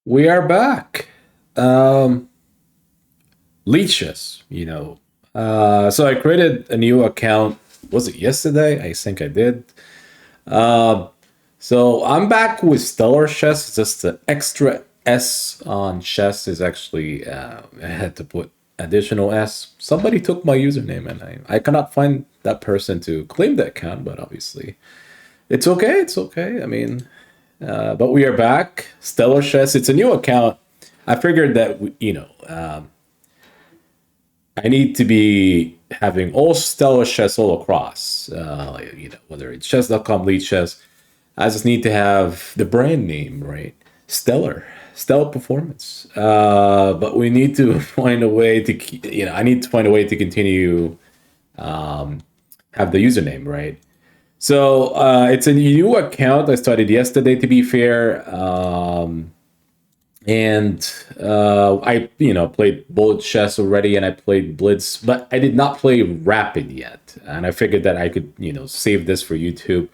We are back. Um, Lichess, So I created a new account. Was it yesterday? I think I did. Um, so I'm back with Stellar Chess. Just the extra S on chess is actually, I had to put additional S. Somebody took my username and I cannot find that person to claim that account, but obviously it's okay. It's okay. But we are back. Stellar Chess. It's a new account. I figured that I need to be having all Stellar Chess all across. Whether it's chess.com, lead chess. I just need to have the brand name right. Stellar Performance. But we need to find a way to, I need to find a way to continue have the username right. So it's a new account I started yesterday. To be fair, and I played bullet chess already, and I played blitz, but I did not play rapid yet. And I figured that I could save this for YouTube.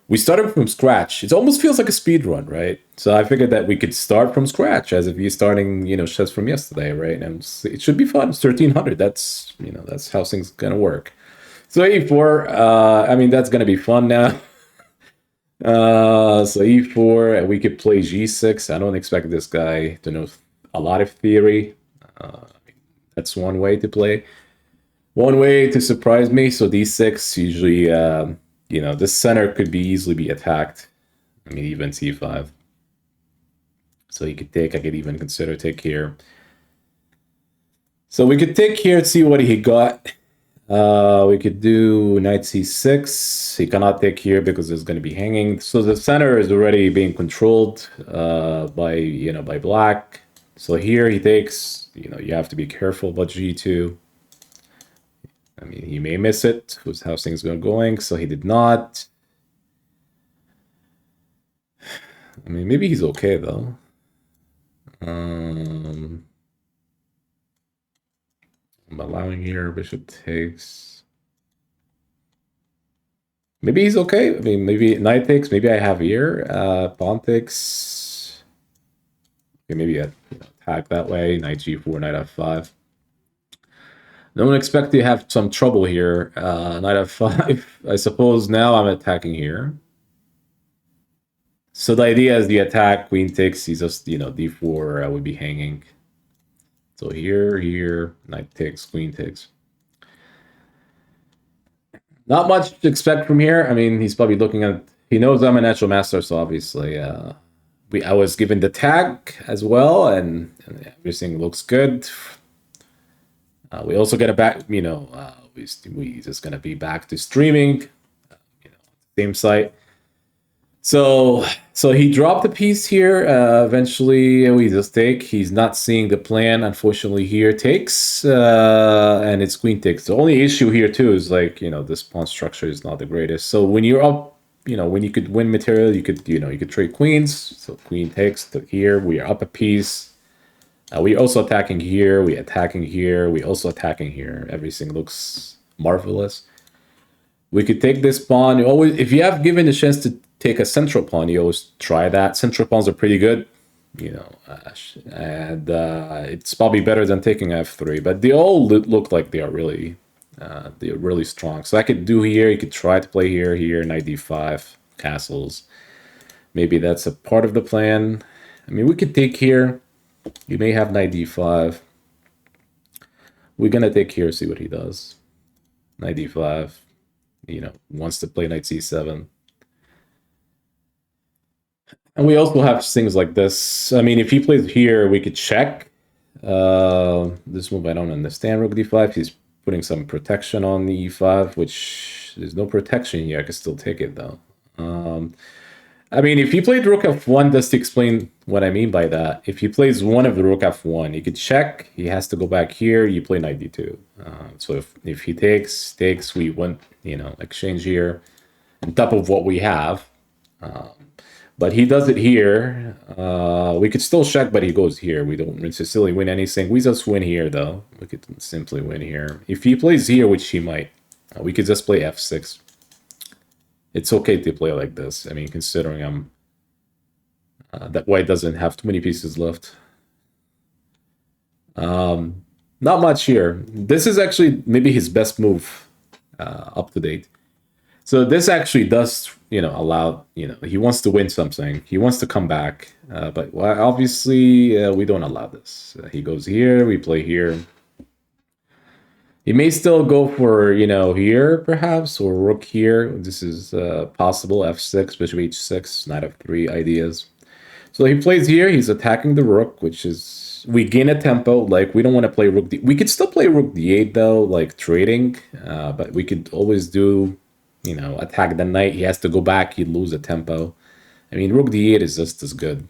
We started from scratch. It almost feels like a speed run, right? So I figured that we could start from scratch as if you're starting chess from yesterday, right? And it should be fun. It's 1300. That's how things gonna work. So e4, that's gonna be fun now. So e4, we could play g6. I don't expect this guy to know a lot of theory. That's one way to play. One way to surprise me. So d6, usually, this center could be easily be attacked. Even c5. So he could take. I could even consider take here. So we could take here and see what he got. We could do knight c6. He cannot take here because there's going to be hanging. So the center is already being controlled by black. So here he takes. You have to be careful about g2. He may miss it with how things are going. So he did not. Maybe he's okay though. I'm allowing here, bishop takes. Maybe he's okay. Maybe knight takes. Maybe I have here. Pawn takes. Okay, maybe I attack that way. Knight g4, knight f5. Don't expect to have some trouble here. Knight f5. I suppose now I'm attacking here. So the idea is the attack, queen takes, he's just, d4, I would be hanging. So here, knight takes, queen takes. Not much to expect from here. He's probably looking at, he knows I'm a natural master, so obviously I was given the tag as well, and everything looks good. We also get a back, we just gonna be back to streaming, same site. So he dropped a piece here. Eventually, we just take. He's not seeing the plan. Unfortunately, here takes, and it's queen takes. The only issue here too is this pawn structure is not the greatest. So when you're up, when you could win material, you could you could trade queens. So queen takes to here. We are up a piece. We also attacking here. We attacking here. We also attacking here. Everything looks marvelous. We could take this pawn. You always, if you have given the chance to take a central pawn, you always try that. Central pawns are pretty good, and it's probably better than taking f3. But they all look like they're really strong. So I could do here. You could try to play here, knight d5, castles. Maybe that's a part of the plan. We could take here. You may have knight d5. We're gonna take here, see what he does. Knight d5. Wants to play knight c7. And we also have things like this. If he plays here, we could check. This move I don't understand. Rook d5. He's putting some protection on the e5, which there's no protection here. I can still take it though. If he played rook f1, just to explain what I mean by that. If he plays one of the rook f1, he could check. He has to go back here. You play knight d2. So if he takes, we want exchange here on top of what we have. But he does it here. We could still check, but he goes here. We don't necessarily win anything. We just win here, though. We could simply win here. If he plays here, which he might, we could just play f6. It's okay to play like this. Considering I'm That white doesn't have too many pieces left. Not much here. This is actually maybe his best move up to date. So this actually does, allow, he wants to win something. He wants to come back. But obviously, we don't allow this. He goes here, we play here. He may still go for, here, perhaps, or rook here. This is possible. F6, bishop h6, knight f3 ideas. So he plays here. He's attacking the rook, which is... We gain a tempo. Like, we don't want to play rook d... We could still play rook d8, though, like trading. But we could always do, attack the knight. He has to go back. He'd lose a tempo. I mean, rook d8 is just as good.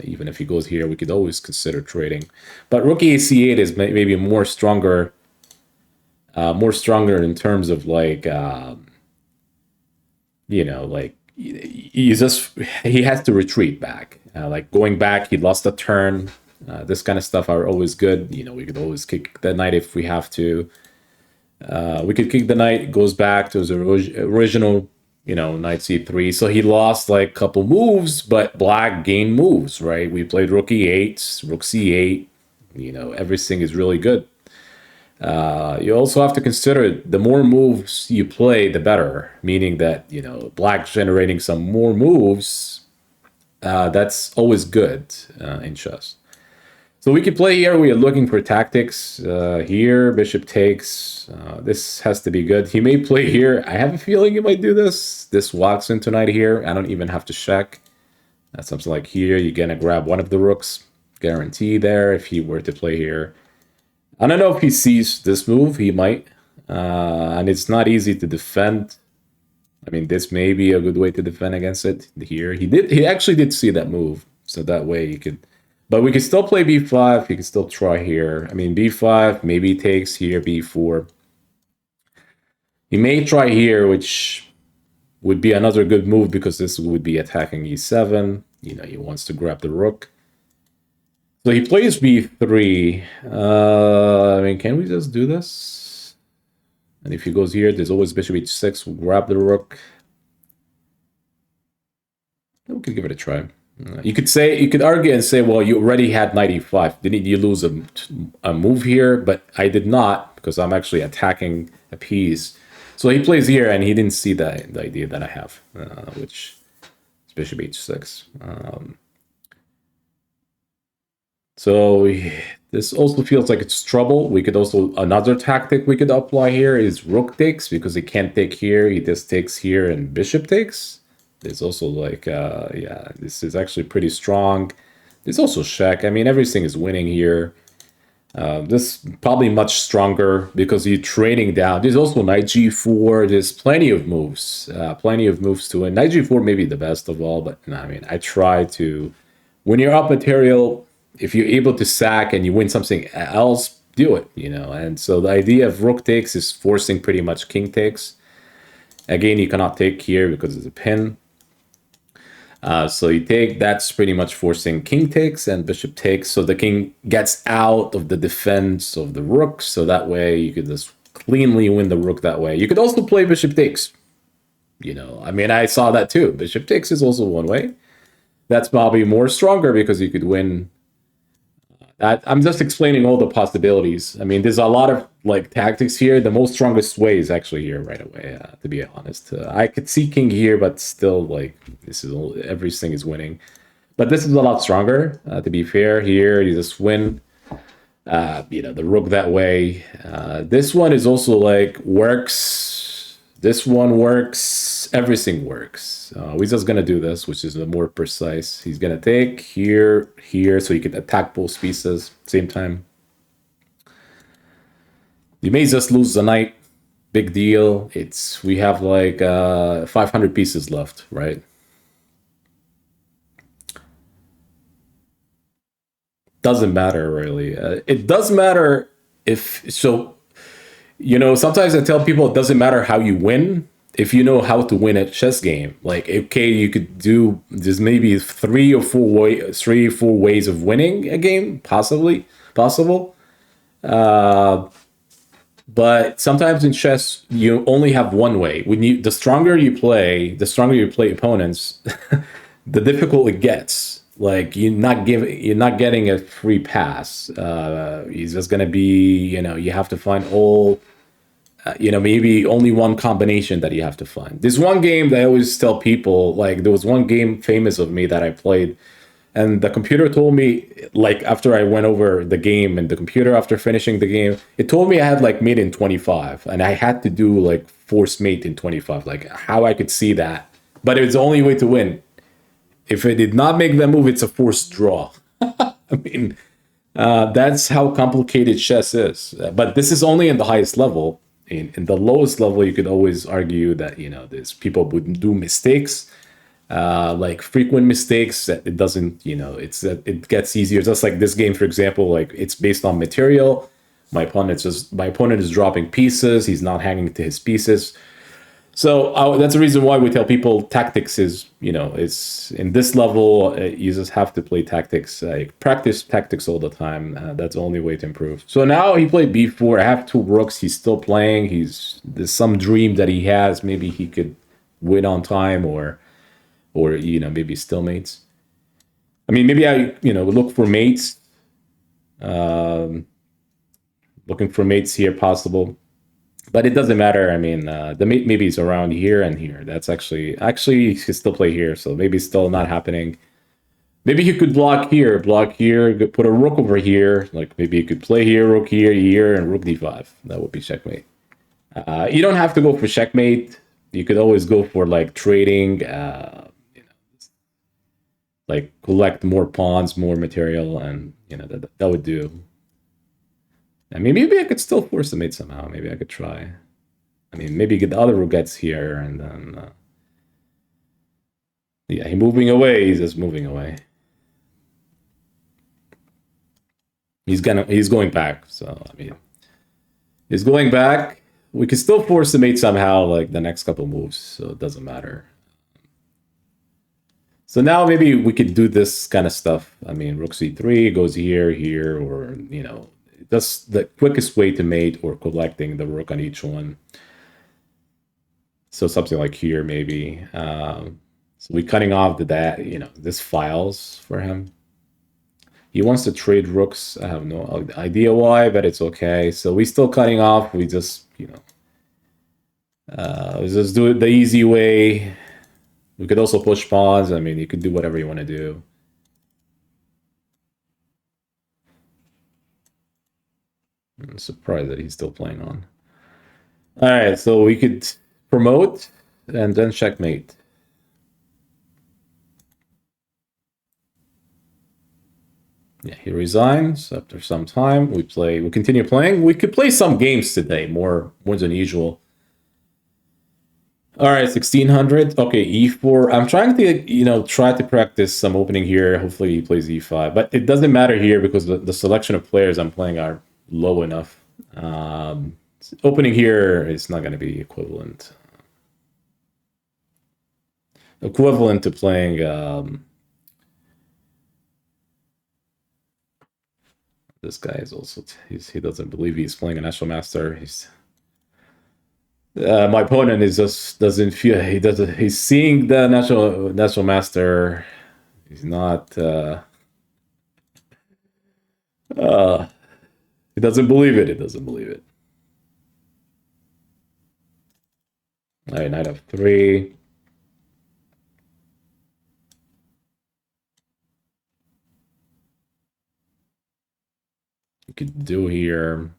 Even if he goes here, we could always consider trading. But rook a8 is maybe more stronger in terms of like, like he has to retreat back. Like going back, he lost a turn. This kind of stuff are always good. We could always kick the knight if we have to. We could kick the knight, it goes back to his original, knight c3. So he lost like a couple moves, but black gained moves, right? We played rook e8, rook c8. Everything is really good. You also have to consider the more moves you play, the better. Meaning that, black generating some more moves, that's always good in chess. So we could play here. We are looking for tactics. Here, bishop takes. This has to be good. He may play here. I have a feeling he might do this. This walks into knight here. I don't even have to check. That's something like here. You're going to grab one of the rooks. Guarantee there if he were to play here. I don't know if he sees this move. He might. And it's not easy to defend. I mean, this may be a good way to defend against it. Here, he actually did see that move. So that way you could... But we can still play b5. You can still try here. I mean, b5, maybe takes here, b4. He may try here, which would be another good move because this would be attacking e7. He wants to grab the rook. So he plays b3. I mean, can we just do this? And if he goes here, there's always bishop h6. We'll grab the rook. We could give it a try. You could argue and say, well, you already had knight e5. Didn't you lose a move here? But I did not, because I'm actually attacking a piece. So he plays here, and he didn't see the idea that I have, which is bishop h6. So this also feels like it's trouble. We could also, another tactic we could apply here is rook takes, because he can't take here. He just takes here and bishop takes. There's also like, yeah, this is actually pretty strong. There's also check. I mean, everything is winning here. This is probably much stronger because you're trading down. There's also knight g4. There's plenty of moves to win. Knight g4 may be the best of all, but no, I mean, I try to, when you're up material, if you're able to sack and you win something else, do it, And so the idea of rook takes is forcing pretty much king takes. Again, you cannot take here because it's a pin. So you take, that's pretty much forcing king takes and bishop takes. So the king gets out of the defense of the rook. So that way you could just cleanly win the rook that way. You could also play bishop takes. I mean, I saw that too. Bishop takes is also one way. That's probably more stronger because you could win. I'm just explaining all the possibilities. I mean, there's a lot of like tactics here. The most strongest way is actually here right away, to be honest. I could see king here, but still, like, this is everything is winning. But this is a lot stronger, to be fair. Here, you just win, the rook that way. This one is also like works. This one works. Everything works. We're just going to do this, which is a more precise. He's going to take here, here, so you can attack both pieces same time. You may just lose the knight. Big deal. We have like 500 pieces left, right? Doesn't matter, really. It does matter if... So, sometimes I tell people it doesn't matter how you win, if you know how to win a chess game. Like, okay, you could do, there's maybe three or four ways of winning a game, possible. But sometimes in chess, you only have one way. The stronger you play opponents, the difficult it gets. Like you're not getting a free pass. It's just gonna be, you have to find all, maybe only one combination that you have to find. There's one game that I always tell people, like there was one game famous of me that I played, and the computer told me, like after I went over the game, and the computer after finishing the game, it told me I had like mate in 25, and I had to do like force mate in 25. Like how I could see that, but it's the only way to win. If it did not make the move, it's a forced draw. I mean, that's how complicated chess is. But this is only in the highest level. In the lowest level, you could always argue that there's people would do mistakes, like frequent mistakes. That it doesn't, it gets easier. Just like this game, for example, like it's based on material. My opponent is dropping pieces. He's not hanging to his pieces. So that's the reason why we tell people tactics is, it's in this level, you just have to play tactics, practice tactics all the time. That's the only way to improve. So now he played b4. I have two rooks. He's still playing. There's some dream that he has. Maybe he could win on time, or maybe stalemates. I mean, maybe I look for mates. Looking for mates here possible. But it doesn't matter. I mean, the mate maybe is around here and here. That's actually he can still play here, so maybe it's still not happening. Maybe he could block here, put a rook over here. Like maybe he could play here, rook here, and rook d5. That would be checkmate. You don't have to go for checkmate. You could always go for like trading, like collect more pawns, more material, and that would do. I mean, maybe I could still force the mate somehow. Maybe I could try. I mean, maybe get the other rook gets here, and then yeah, he's moving away. He's just moving away. He's going back. So I mean, he's going back. We can still force the mate somehow, like the next couple moves. So it doesn't matter. So now maybe we could do this kind of stuff. I mean, rook c3 goes here, or that's the quickest way to mate, or collecting the rook on each one. So something like here, maybe. So we're cutting off this files for him. He wants to trade rooks. I have no idea why, but it's okay. So we're still cutting off. We just, just do it the easy way. We could also push pawns. I mean, you could do whatever you want to do. I'm surprised that he's still playing on. All right, so we could promote and then checkmate. Yeah, he resigns after some time. We continue playing. We could play some games today, more than usual. All right, 1600. Okay, e4. I'm trying to, try to practice some opening here. Hopefully he plays e5, but it doesn't matter here because the selection of players I'm playing are low enough. Opening here is not going to be equivalent to playing this guy is also he doesn't believe he's playing a national master. My opponent doesn't feel he's seeing the national master. He's not he doesn't believe it. All right, knight f3. You could do here.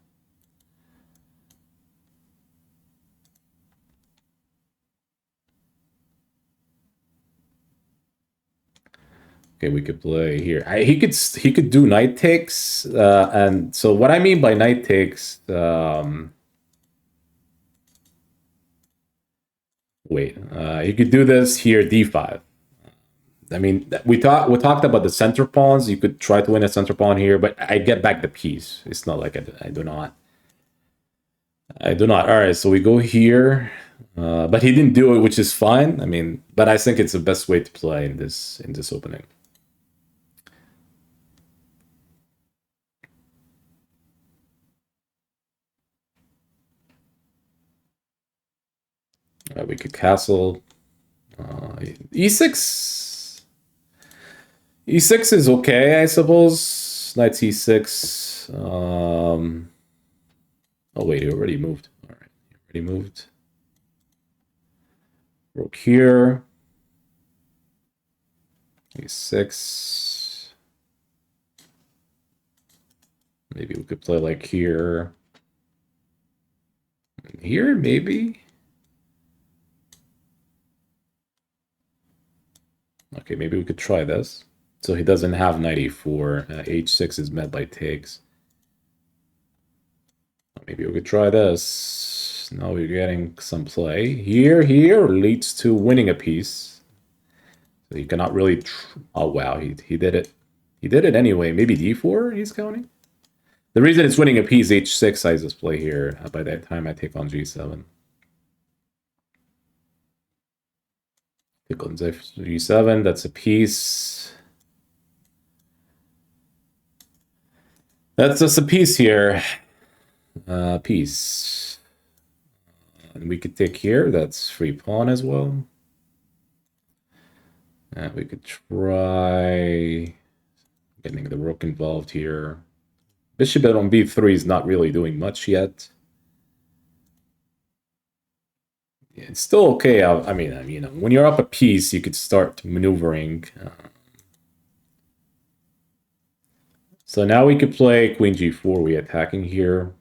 Okay, we could play here. He could do knight takes, and so what I mean by knight takes. Wait, he could do this here, d5. I mean, we talked about the center pawns. You could try to win a center pawn here, but I get back the piece. It's not like I do not. All right, so we go here, but he didn't do it, which is fine. I mean, but I think it's the best way to play in this opening. We could castle e6. E6 is okay, I suppose. Knight C6. Oh wait, he already moved. All right, he already moved. Rook here. E6. Maybe we could play like here. Here, maybe. Okay, maybe we could try this. So he doesn't have knight e4. H6 is met by takes. Maybe we could try this. Now we're getting some play. Here leads to winning a piece. So you cannot really... Oh, wow, he did it. He did it anyway. Maybe d4 he's counting? The reason it's winning a piece, h6, I just play here. By that time, I take on g7. Take on g7, that's a piece. That's just a piece here. Piece. And we could take here, that's free pawn as well. And we could try getting the rook involved here. Bishop on b3 is not really doing much yet. It's still okay. I mean, you know, when you're up a piece, you could start maneuvering. So now we could play queen g4. We're attacking here.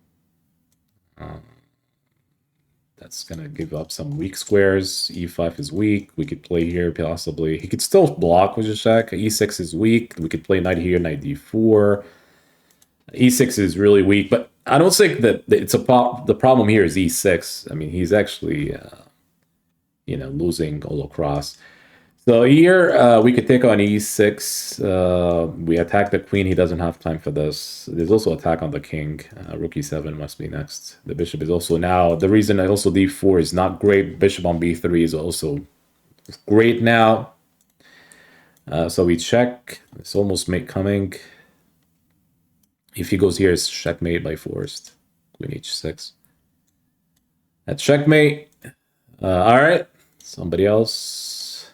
That's going to give up some weak squares. e5 is weak. We could play here, possibly. He could still block with a check. e6 is weak. We could play knight here, knight d4. e6 is really weak, but I don't think that it's the problem here is e6. I mean, he's actually, you know, losing all across. So here we could take on e6. We attack the queen. He doesn't have time for this. There's also attack on the king. Rook e7 must be next. The bishop is also now. The reason also d4 is not great. Bishop on b3 is also great now. So we check. It's almost mate coming. If he goes here, it's checkmate by forced. Queen h6. That's checkmate. All right. Somebody else.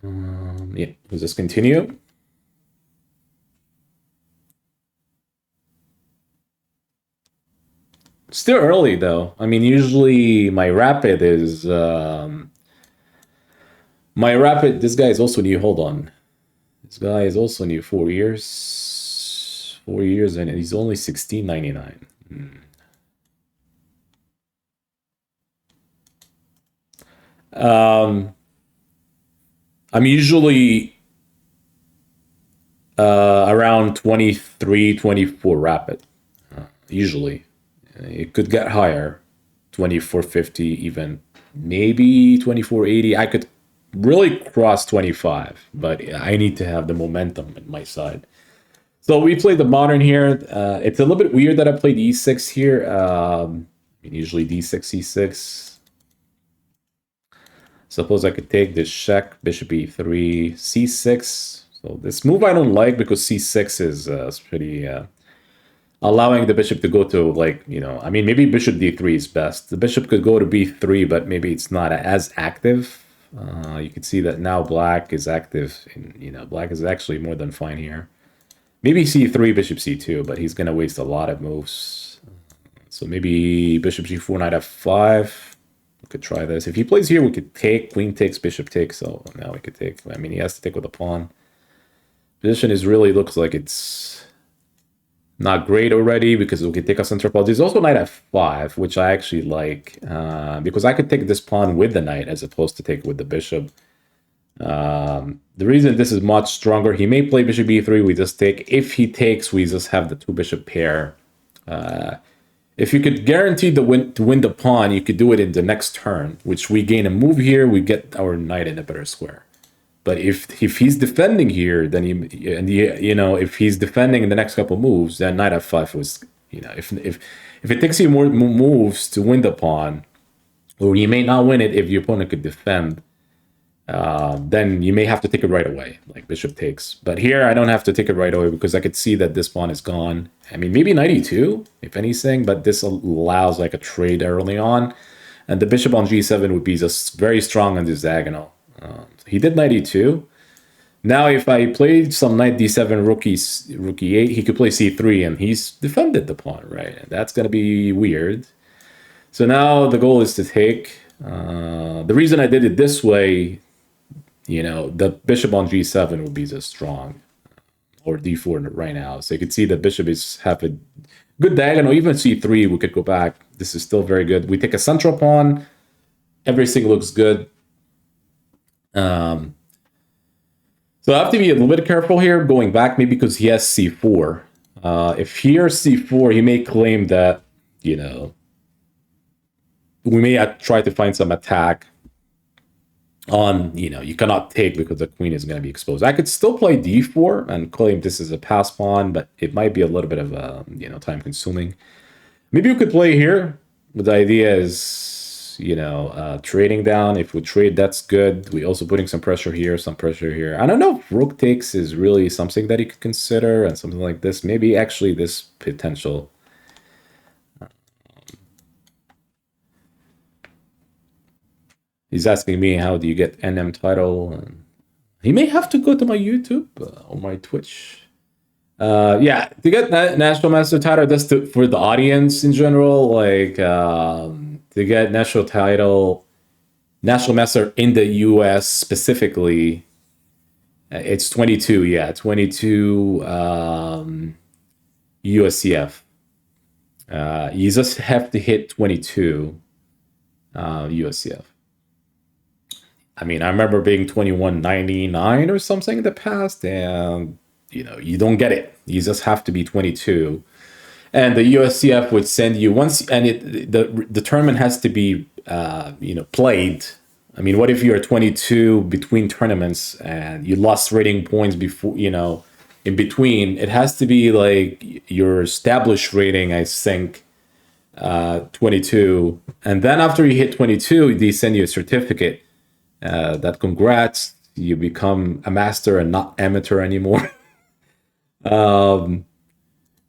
Yeah, let's just continue. Still early, though. I mean, usually my rapid is... my rapid... This guy is also new. Hold on. This guy is also new. 4 years. 4 years, and he's only 16.99. I'm usually around 23, 24 rapid. Usually. It could get higher. 2450 even. Maybe 2480. I could really cross 25, but I need to have the momentum on my side. So we played the modern here. It's a little bit weird that I played e6 here. I mean, usually d6, e6. Suppose I could take this check, bishop e3, c6. So this move I don't like because c6 is pretty allowing the bishop to go to, like, you know, I mean, maybe bishop d3 is best. The bishop could go to b3, but maybe it's not as active. You can see that now black is active. And, you know, black is actually more than fine here. Maybe c3, bishop c2, but he's going to waste a lot of moves. So maybe bishop g4, knight f5. We could try this. If he plays here, we could take. Queen takes, bishop takes. So now we could take. I mean, he has to take with a pawn. Position is really looks like it's not great already because we could take a center pawn. There's also knight f5, which I actually like because I could take this pawn with the knight as opposed to take with the bishop. The reason this is much stronger, he may play bishop e3. We just take. If he takes, we just have the two bishop pair. If you could guarantee to win the pawn, you could do it in the next turn, which we gain a move here, we get our knight in a better square. But if he's defending here, then you know, if he's defending in the next couple moves, then knight f5 was, you know, if it takes you more moves to win the pawn, or you may not win it if your opponent could defend, then you may have to take it right away, like bishop takes. But here I don't have to take it right away because I could see that this pawn is gone. I mean, maybe knight e2, if anything, but this allows like a trade early on. And the bishop on g7 would be just very strong on this diagonal. He did 92. Now, if I played some knight d7, rookie 8, he could play c3, and he's defended the pawn, right? And that's going to be weird. So now the goal is to take. The reason I did it this way, the bishop on g7 would be just strong, or d4 right now. So you can see the bishop is have a good diagonal. Even c3, we could go back. This is still very good. We take a central pawn. Everything looks good. So I have to be a little bit careful here going back, maybe because he has c4. If here c4, he may claim that, we may try to find some attack on, you cannot take because the queen is going to be exposed. I could still play d4 and claim this is a pass pawn, but it might be a little bit of, time consuming. Maybe we could play here. But the idea is, trading down. If we trade, that's good. We also putting some pressure here, some pressure here. I don't know if rook takes is really something that you could consider, and something like this. Maybe actually this potential. He's asking me, how do you get NM title? And he may have to go to my YouTube or my Twitch. Yeah, to get that national master title, that's for the audience in general. Like, to get national title, national master in the US specifically, it's 22. Yeah, 22 USCF. You just have to hit 22 USCF. I mean, I remember being 21.99 or something in the past, and you don't get it. You just have to be 22. And the USCF would send you once, and the tournament has to be, played. I mean, what if you're 22 between tournaments and you lost rating points before, in between? It has to be like your established rating, I think, 22. And then after you hit 22, they send you a certificate that congrats, you become a master and not amateur anymore.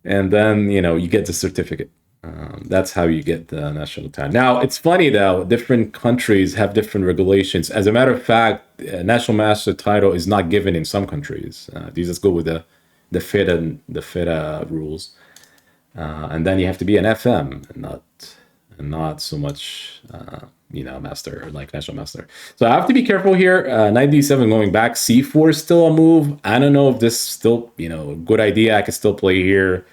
And then, you get the certificate. That's how you get the national title. Now, it's funny, though. Different countries have different regulations. As a matter of fact, national master title is not given in some countries. These just go with the FIDA rules. And then you have to be an FM and not so much, master, like national master. So I have to be careful here. Knight d7 going back. c4 is still a move. I don't know if this is still, a good idea. I could still play here.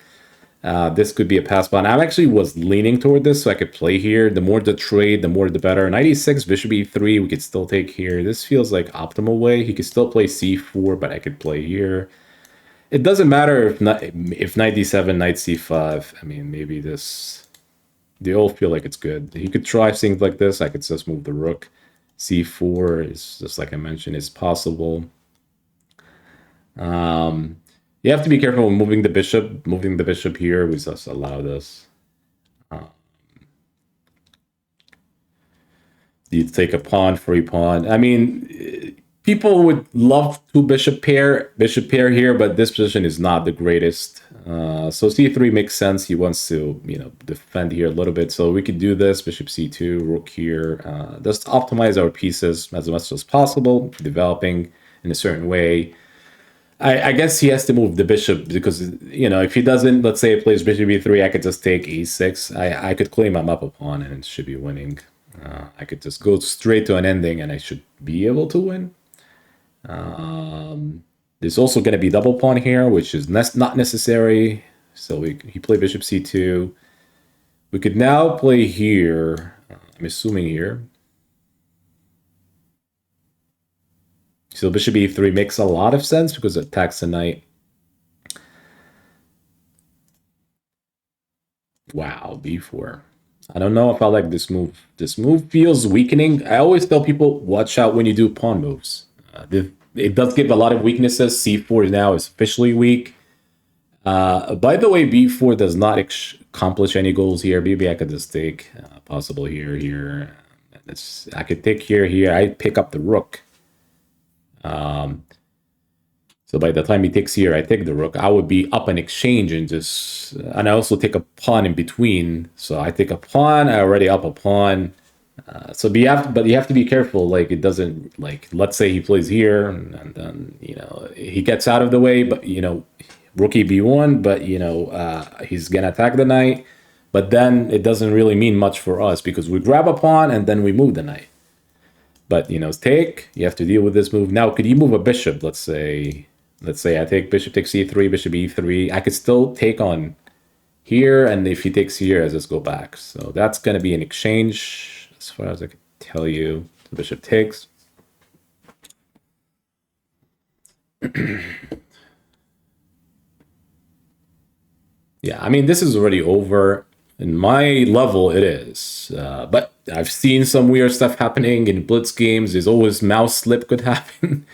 This could be a pass pawn. I actually was leaning toward this, so I could play here. The more the trade, the more the better. Knight e6, bishop e3, we could still take here. This feels like optimal way. He could still play c4, but I could play here. It doesn't matter if knight d7, knight c5. I mean, maybe this... They all feel like it's good. He could try things like this. I could just move the rook. c4 is, just like I mentioned, is possible. You have to be careful when moving the bishop. Moving the bishop here, we just allow this. You take a pawn, free pawn. I mean, people would love to bishop pair here, but this position is not the greatest. So c3 makes sense. He wants to, defend here a little bit. So we could do this, bishop c2, rook here. Just optimize our pieces as much as possible, developing in a certain way. I guess he has to move the bishop because, if he doesn't, let's say he plays bishop e3, I could just take e6. I could claim I'm up a pawn and it should be winning. I could just go straight to an ending and I should be able to win. There's also going to be double pawn here, which is not necessary. So he played bishop c2. We could now play here. I'm assuming here. So bishop e3 makes a lot of sense because it attacks the knight. Wow, b4. I don't know if I like this move. This move feels weakening. I always tell people, watch out when you do pawn moves. It does give a lot of weaknesses. c4 now is officially weak. By the way, b4 does not accomplish any goals here. Maybe I could just take possible here. I could take here. I pick up the rook. So by the time he takes here, I take the rook. I would be up an exchange and I also take a pawn in between. So I take a pawn. I already up a pawn. But you have to be careful. Like it doesn't like let's say he plays here and then he gets out of the way, but rookie b1, but he's gonna attack the knight. But then it doesn't really mean much for us because we grab a pawn and then we move the knight. But take, you have to deal with this move. Now, could you move a bishop? Let's say I take bishop takes e3, bishop e3. I could still take on here, and if he takes here, I just go back. So that's going to be an exchange, as far as I can tell you. The bishop takes. Yeah, I mean, this is already over. In my level, it is. But I've seen some weird stuff happening in blitz games. There's always mouse slip could happen.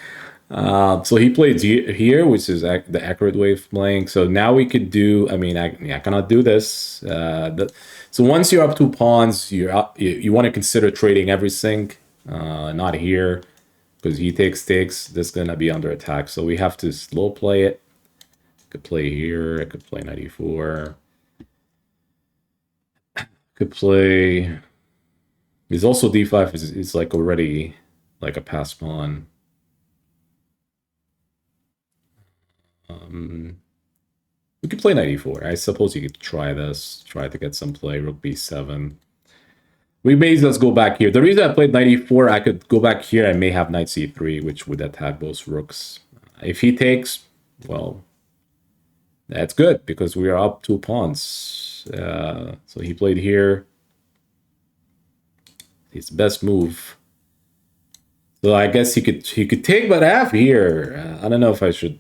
So he played here, which is the accurate way of playing. So now we could do. I mean, I cannot do this. So once you're up 2 pawns, you want to consider trading everything. Not here, because he takes. This is gonna be under attack. So we have to slow play it. I could play here. I could play 94. Could play. There's also d5 is like already like a pass pawn. We could play 94. I suppose you could try this. Try to get some play. Rook b7. We may just go back here. The reason I played 94, I could go back here. I may have knight c3, which would attack both rooks. If he takes, well, that's good because we are up 2 pawns. So he played here. His best move. So I guess he could take, but I have here. I don't know if I should.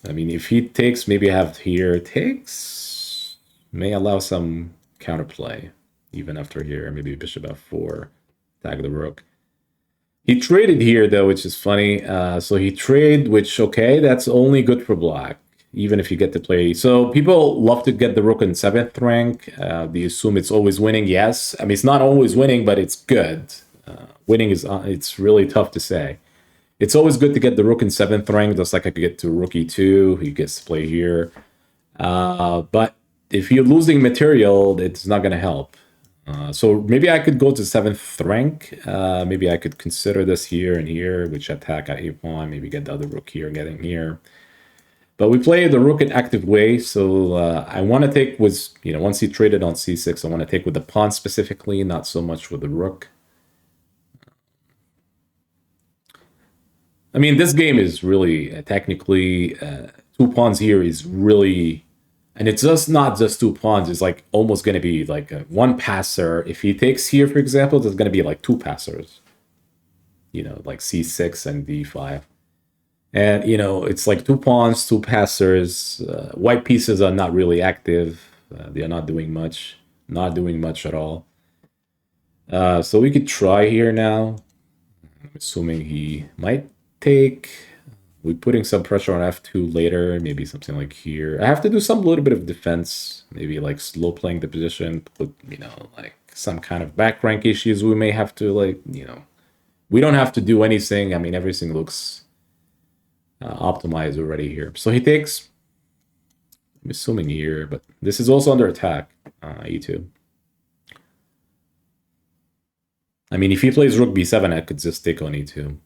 I mean, if he takes, maybe I have here takes. May allow some counterplay even after here. Maybe bishop f4, tag the rook. He traded here though, which is funny. So he traded, which okay, that's only good for black. Even if you get to play. So people love to get the rook in 7th rank. They assume it's always winning. Yes. I mean, it's not always winning, but it's good. Winning is, it's really tough to say. It's always good to get the rook in 7th rank, just like I could get to rook e2. He gets to play here. But if you're losing material, it's not going to help. So maybe I could go to 7th rank. Maybe I could consider this here and here, which attack at a1. Maybe get the other rook here, getting here. But we play the rook in active way, so I want to take with, once he traded on c6, I want to take with the pawn specifically, not so much with the rook. I mean, this game is really, technically, 2 pawns here is really, and it's just not just 2 pawns, it's like almost going to be like a 1 passer. If he takes here, for example, there's going to be like 2 passers, like c6 and d5. And, it's like 2 pawns, 2 passers. White pieces are not really active. They are not doing much. Not doing much at all. So we could try here now. I'm assuming he might take. We're putting some pressure on f2 later. Maybe something like here. I have to do some little bit of defense. Maybe like slow playing the position. Put, like some kind of back rank issues. We may have to like, we don't have to do anything. I mean, everything looks optimized already here. So he takes, I'm assuming here, but this is also under attack, e2. I mean, if he plays rook b7, I could just take on e2.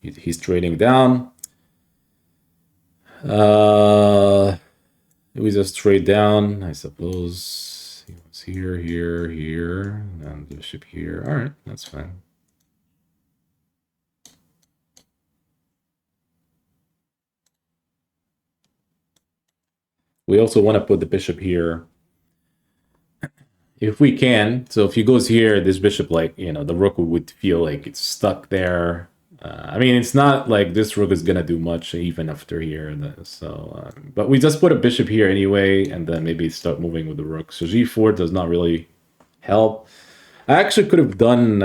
He's trading down. We just trade down, I suppose. He was here, here, here, and bishop here. All right, that's fine. We also want to put the bishop here if we can. So if he goes here, this bishop, like, the rook would feel like it's stuck there. I mean, it's not like this rook is going to do much even after here. So, but we just put a bishop here anyway, and then maybe start moving with the rook. So g4 does not really help. I actually could have done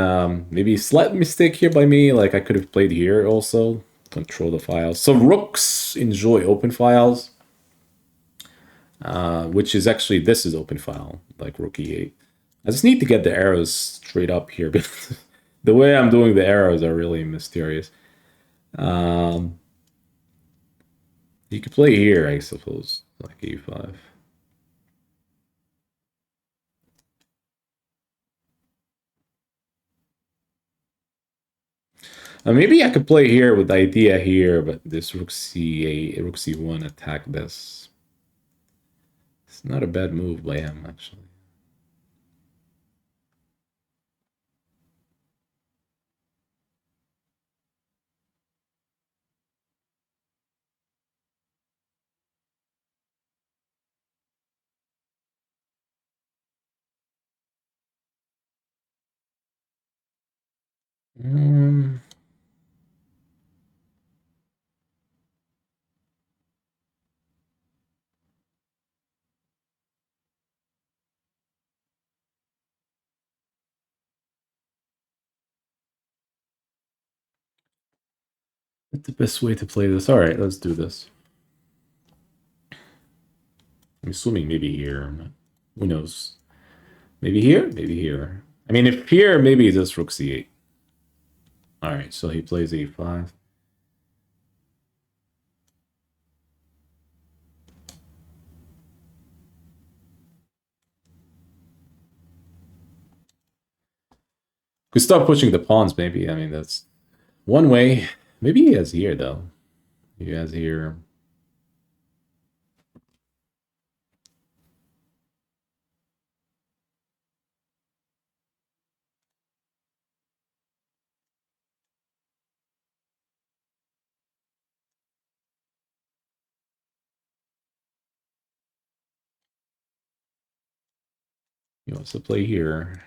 maybe a slight mistake here by me. Like, I could have played here also. Control the files. So rooks enjoy open files. Which is actually, this is open file, like rook e8. I just need to get the arrows straight up here, because the way I'm doing the arrows are really mysterious. You could play here, I suppose, like e5. Maybe I could play here with the idea here, but this rook c8, rook c1 attack this. It's not a bad move by him, actually. Um, What's the best way to play this? All right, let's do this. I'm assuming maybe here. Who knows? Maybe here? Maybe here. I mean, if here, maybe just rook c8. All right, so he plays e5. Could stop pushing the pawns, maybe. I mean, that's one way. Maybe he has here, though. He has here. He wants to play here.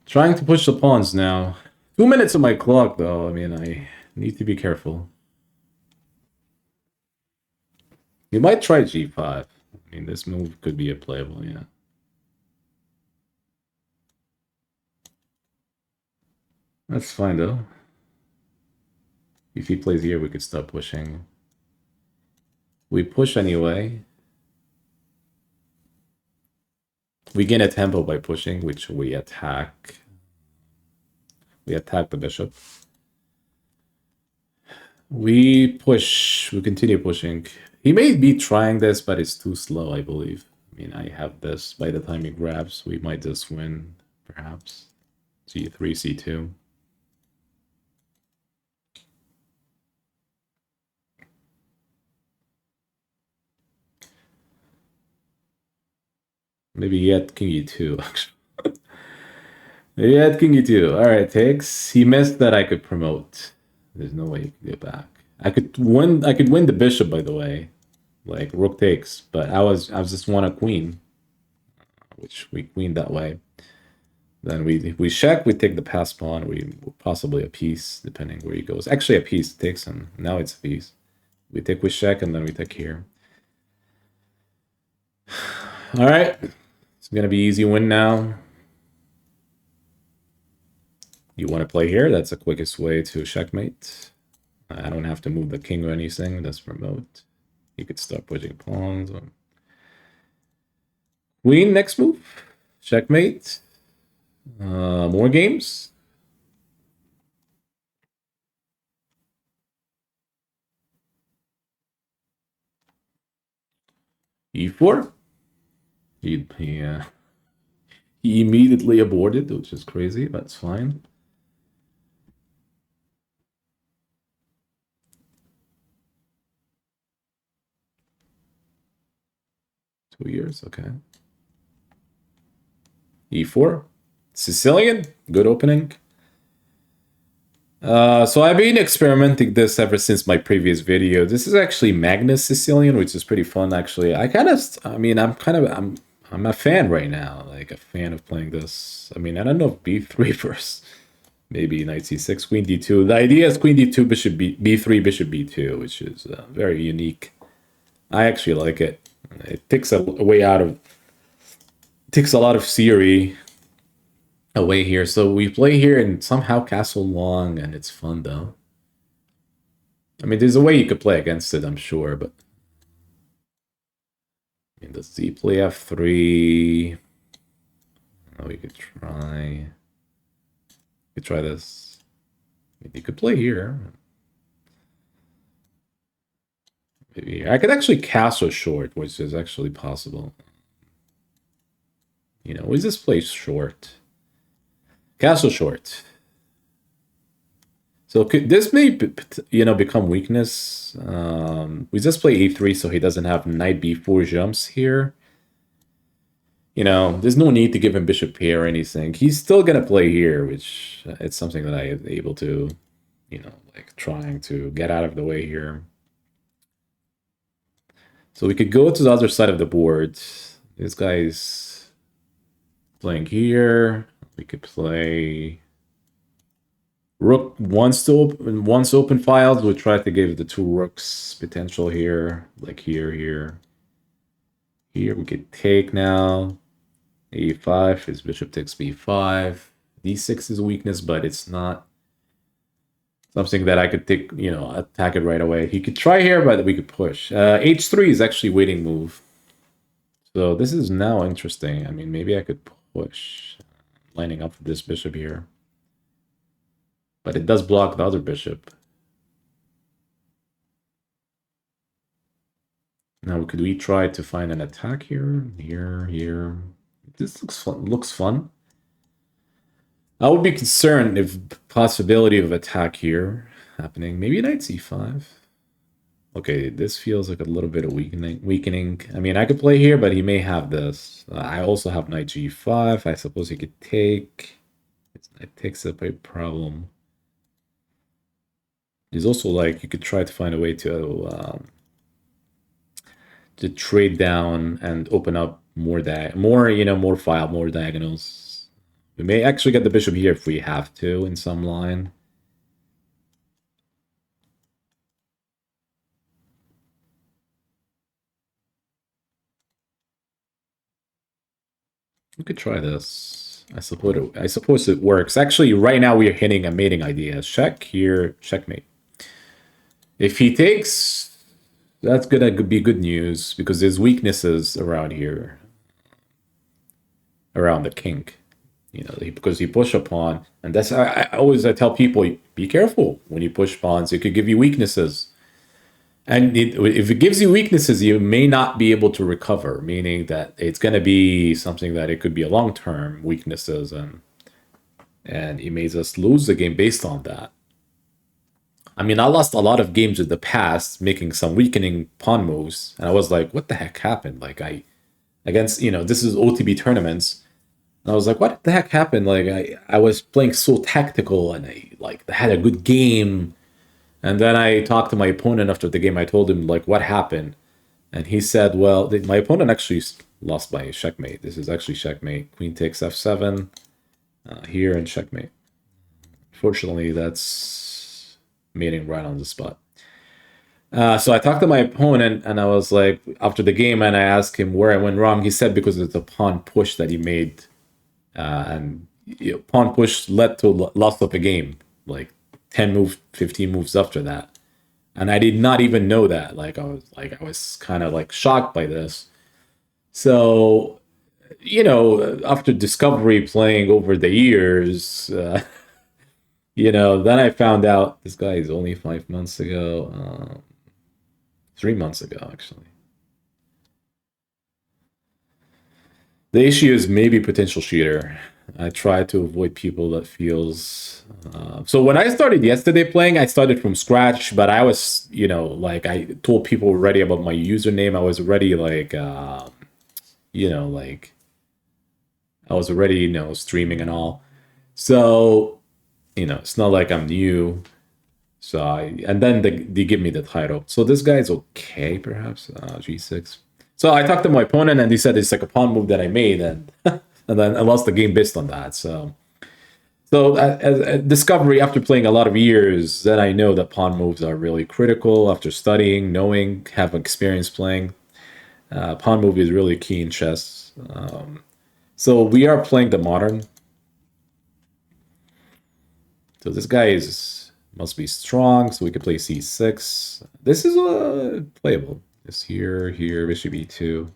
Trying to push the pawns now. 2 minutes on my clock, though. I mean, I need to be careful. You might try g5. I mean, this move could be a playable, yeah. That's fine, though. If he plays here, we could stop pushing. We push anyway. We gain a tempo by pushing, which we attack. We attack the bishop. We push. We continue pushing. He may be trying this, but it's too slow, I believe. I mean, I have this. By the time he grabs, we might just win, perhaps. c3, c2. Maybe he had king e2, actually. Maybe he had king e2. All right, takes. He missed that I could promote. There's no way he could get back. I could win. I could win the bishop, by the way, like rook takes. But I just want a queen, which we queen that way. Then we check. We take the pass pawn. We possibly a piece, depending where he goes. Actually, a piece takes him. Now it's a piece. We take with check, and then we take here. All right, it's gonna be easy win now. You want to play here? That's the quickest way to checkmate. I don't have to move the king or anything. That's remote. You could start pushing pawns. Queen next move. Checkmate. More games. e4. He immediately aborted, which is crazy. That's fine. Two years, okay. e4. Sicilian, good opening. So I've been experimenting this ever since my previous video. This is actually Magnus Sicilian, which is pretty fun, actually. I'm a fan right now, like a fan of playing this. I mean, I don't know if b3 first. Maybe knight c6, queen d2. The idea is queen d2, bishop b3, bishop b2, which is very unique. I actually like it. It takes a way out of... It takes a lot of theory away here. So we play here and somehow castle long, and it's fun, though. I mean, there's a way you could play against it, I'm sure, but... I mean, does he play f3? Oh, we could try... You could try this. You could play here. Maybe I could actually castle short, which is actually possible. You know, we just play short. Castle short. So this may, you know, become weakness. We just play a3, so he doesn't have knight b4 jumps here. You know, there's no need to give him bishop here or anything. He's still gonna play here, which it's something that I am able to, you know, like trying to get out of the way here. So we could go to the other side of the board. This guy's playing here. We could play rook once open files. We'll try to give the two rooks potential here, like here. Here we could take now. a5, his bishop takes b5. d6 is a weakness, but it's not something that I could take, you know, attack it right away. He could try here, but we could push. h3 is actually waiting move. So this is now interesting. I mean, maybe I could push, lining up for this bishop here. But it does block the other bishop. Now, could we try to find an attack here? Here. This looks fun. I would be concerned if possibility of attack here happening. Maybe knight c5. Okay, this feels like a little bit of weakening. I mean, I could play here, but he may have this. I also have knight g5. I suppose he could take. It takes up a problem. There's also like you could try to find a way to trade down and open up more file, more diagonals. We may actually get the bishop here if we have to in some line. We could try this. I suppose it works. Actually, right now we are hitting a mating idea. Check here, checkmate. If he takes, that's gonna be good news because there's weaknesses around here, around the king. You know, because he push a pawn, and that's I always tell people, be careful when you push pawns. It could give you weaknesses, and if it gives you weaknesses, you may not be able to recover. Meaning that it's going to be something that it could be a long-term weaknesses, and it may just lose the game based on that. I mean, I lost a lot of games in the past making some weakening pawn moves, and I was like, what the heck happened? Like against, you know, this is OTB tournaments. And I was like, what the heck happened? Like I was playing so tactical and I like had a good game. And then I talked to my opponent after the game. I told him like what happened. And he said, well, my opponent actually lost by checkmate. This is actually checkmate. Queen takes f7 here and checkmate. Fortunately, that's mating right on the spot. So I talked to my opponent and I was like, after the game, and I asked him where I went wrong. He said because it's a pawn push that he made. And pawn push led to loss of a game, like 10 moves, 15 moves after that. And I did not even know that. I was kind of like shocked by this. So, you know, after discovery playing over the years, you know, then I found out this guy is only 5 months ago, 3 months ago, actually. The issue is maybe potential cheater. I try to avoid people that feels... so when I started yesterday playing, I started from scratch, but I was, you know, like I told people already about my username. I was already like, you know, like I was already, you know, streaming and all. So, you know, it's not like I'm new. So and then they give me the title. So this guy's okay, perhaps, G6. So I talked to my opponent, and he said it's like a pawn move that I made, and and then I lost the game based on that. So discovery after playing a lot of years, then I know that pawn moves are really critical. After studying, knowing, have experience playing, pawn move is really key in chess. So we are playing the modern. So this guy must be strong, so we can play c6. This is playable. This here, bishop e2.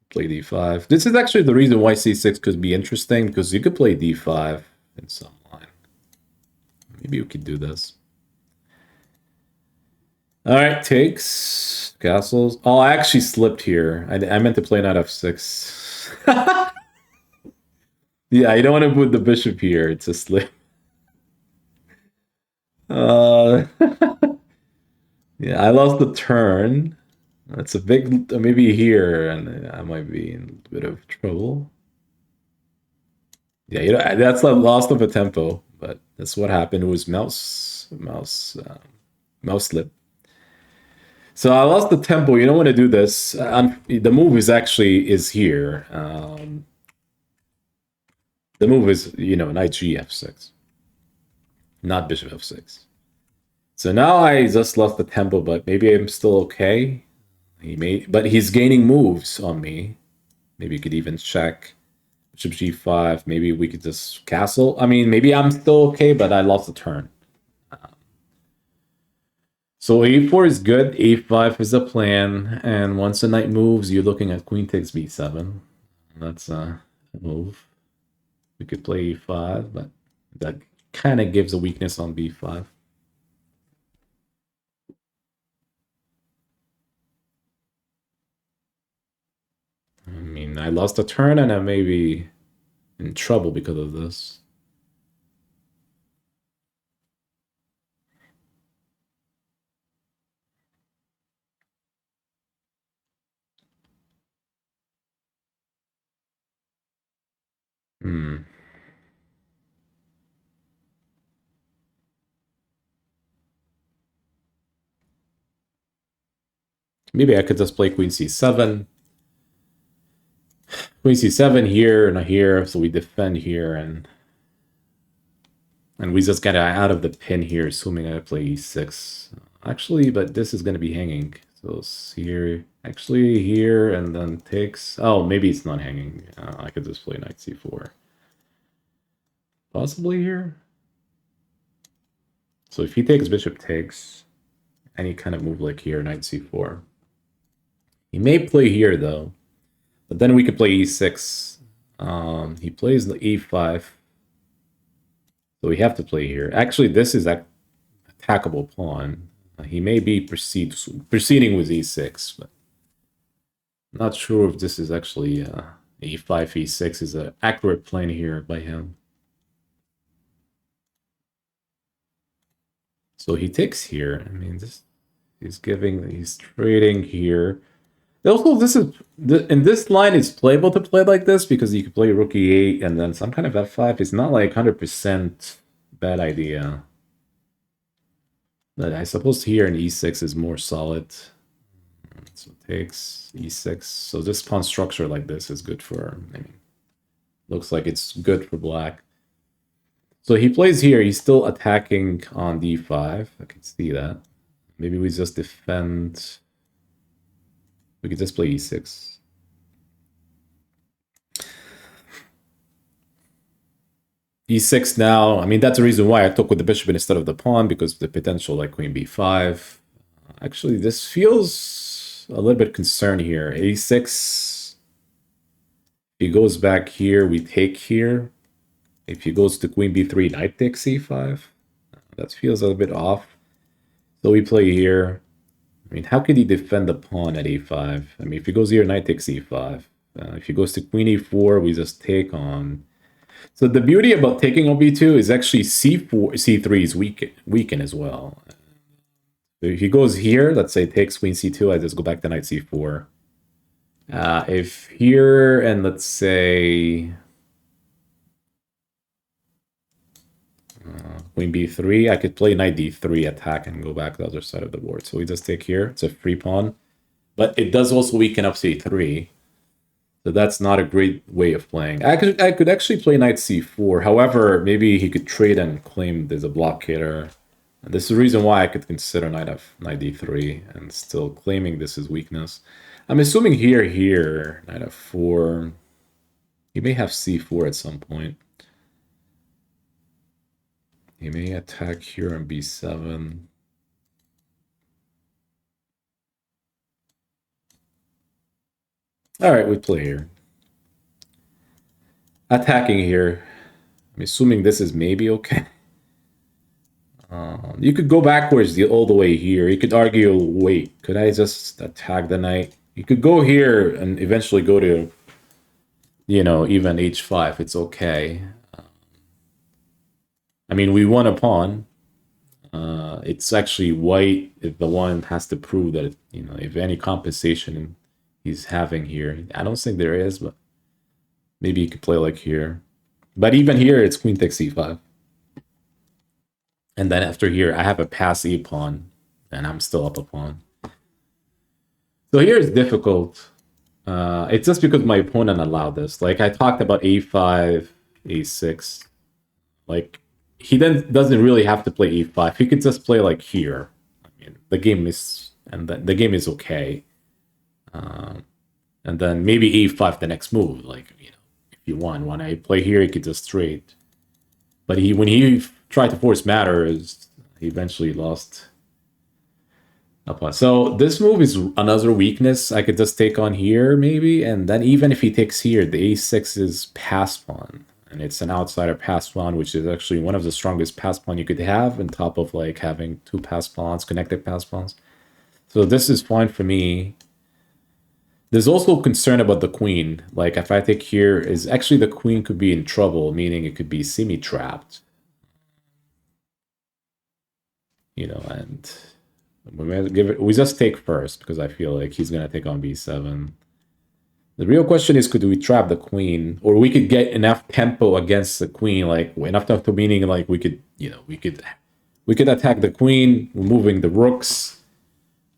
Play d5. This is actually the reason why c6 could be interesting, because you could play d5 in some line. Maybe we could do this. All right, takes castles. Oh, I actually slipped here. I meant to play knight f6. Yeah, you don't want to put the bishop here. It's a slip. Uh, yeah, I lost the turn. That's a big maybe here, and I might be in a bit of trouble. Yeah, you know that's the loss of a tempo, but that's what happened. It was mouse slip. So I lost the tempo. You don't want to do this. The move is here. The move is knight g f6, not bishop f6. So now I just lost the tempo, but maybe I'm still okay. But he's gaining moves on me. Maybe you could even check bishop g5. Maybe we could just castle. I mean, maybe I'm still okay, but I lost the turn. So a4 is good. a5 is the plan, and once the knight moves, you're looking at queen takes b7. That's a move. We could play e5, but that kind of gives a weakness on b5. I mean, I lost a turn, and I may be in trouble because of this. Hmm. Maybe I could just play queen c7. Queen c7 here and here, so we defend here, and we just get out of the pin here, assuming I play e6. Actually, but this is going to be hanging. So it's here, actually here, and then takes. Oh, maybe it's not hanging. I could just play knight c4. Possibly here. So if he takes, bishop takes, any kind of move like here, knight c4. He may play here though, but then we could play e6. He plays the e5. So we have to play here. Actually, this is a attackable pawn. He may be proceeding with e6, but I'm not sure if this is actually e5, e6 is an accurate plan here by him. So he takes here. I mean, he's trading here. Also, in this line, it's playable to play like this because you can play rook e8 and then some kind of f5. It's not like 100% bad idea. But I suppose here in e6 is more solid. So takes e6. So this pawn structure like this is good for, I mean, looks like it's good for black. So he plays here. He's still attacking on d5. I can see that. Maybe we just defend. We could just play e6. e6 now. I mean, that's the reason why I took with the bishop instead of the pawn, because the potential like queen b5. Actually, this feels a little bit concerned here. a6. If he goes back here, we take here. If he goes to queen b3, knight takes c5. That feels a little bit off. So we play here. I mean, how could he defend the pawn at a5? I mean, if he goes here, knight takes e5. If he goes to queen e4, we just take on. So the beauty about taking on b2 is actually c4, c3 is weaken as well. So if he goes here, let's say takes queen c2, I just go back to knight c4. If here, and let's say queen b3, I could play knight d3, attack, and go back to the other side of the board. So we just take here. It's a free pawn. But it does also weaken up c3. So that's not a great way of playing. I could actually play knight c4. However, maybe he could trade and claim there's a blockader. And this is the reason why I could consider knight d3 and still claiming this is weakness. I'm assuming here, knight f4. He may have c4 at some point. He may attack here on b7. All right, we play here. Attacking here. I'm assuming this is maybe okay. You could go backwards all the way here. You could argue, wait, could I just attack the knight? You could go here and eventually go to, even h5. It's okay. I mean, we won a pawn. It's actually white if the one has to prove that, if any compensation he's having here. I don't think there is, but maybe you could play like here. But even here, it's queen takes c5. And then after here, I have a pass e pawn, and I'm still up a pawn. So here it's difficult. It's just because my opponent allowed this. Like I talked about a5, a6. Like he then doesn't really have to play e5. He could just play like here. I mean, the game is the game is okay. And then maybe e5 the next move. Like if you want, when I play here, he could just straight. But when he tried to force matters, he eventually lost a pawn. So this move is another weakness I could just take on here, maybe. And then even if he takes here, the a6 is pass pawn. And it's an outsider pass pawn, which is actually one of the strongest pass pawn you could have, on top of like having two pass pawns, connected pass pawns. So this is fine for me. There's also concern about the queen. Like if I take here, is actually the queen could be in trouble, meaning it could be semi-trapped. And we just take first because I feel like he's gonna take on b7. The real question is, could we trap the queen, or we could get enough tempo against the queen, like enough tempo, meaning like we could attack the queen, removing the rooks,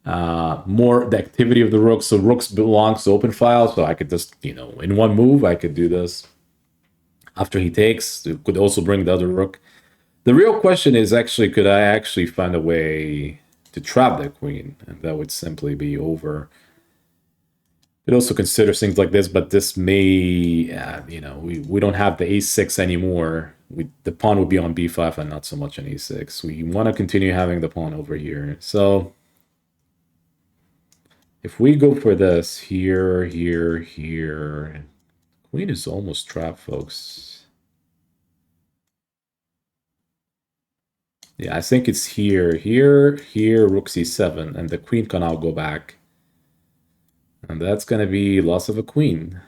more the activity of the rooks. So rooks belongs to open file, so I could just in one move I could do this. After he takes, it could also bring the other rook. The real question is actually, could I actually find a way to trap the queen, and that would simply be over. It also considers things like this, but this may, we don't have the a6 anymore. The pawn would be on b5 and not so much on a6. We want to continue having the pawn over here. So if we go for this here, here, here, queen is almost trapped, folks. Yeah, I think it's here, here, here, rook c7, and the queen can now go back. And that's going to be loss of a queen.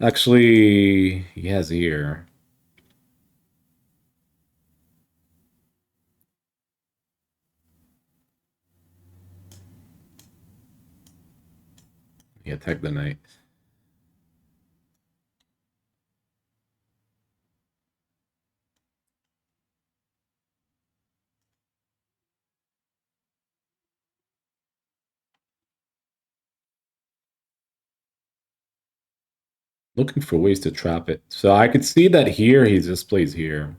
Actually, he has here. He attacked the knight. Looking for ways to trap it. So I could see that here he just plays here.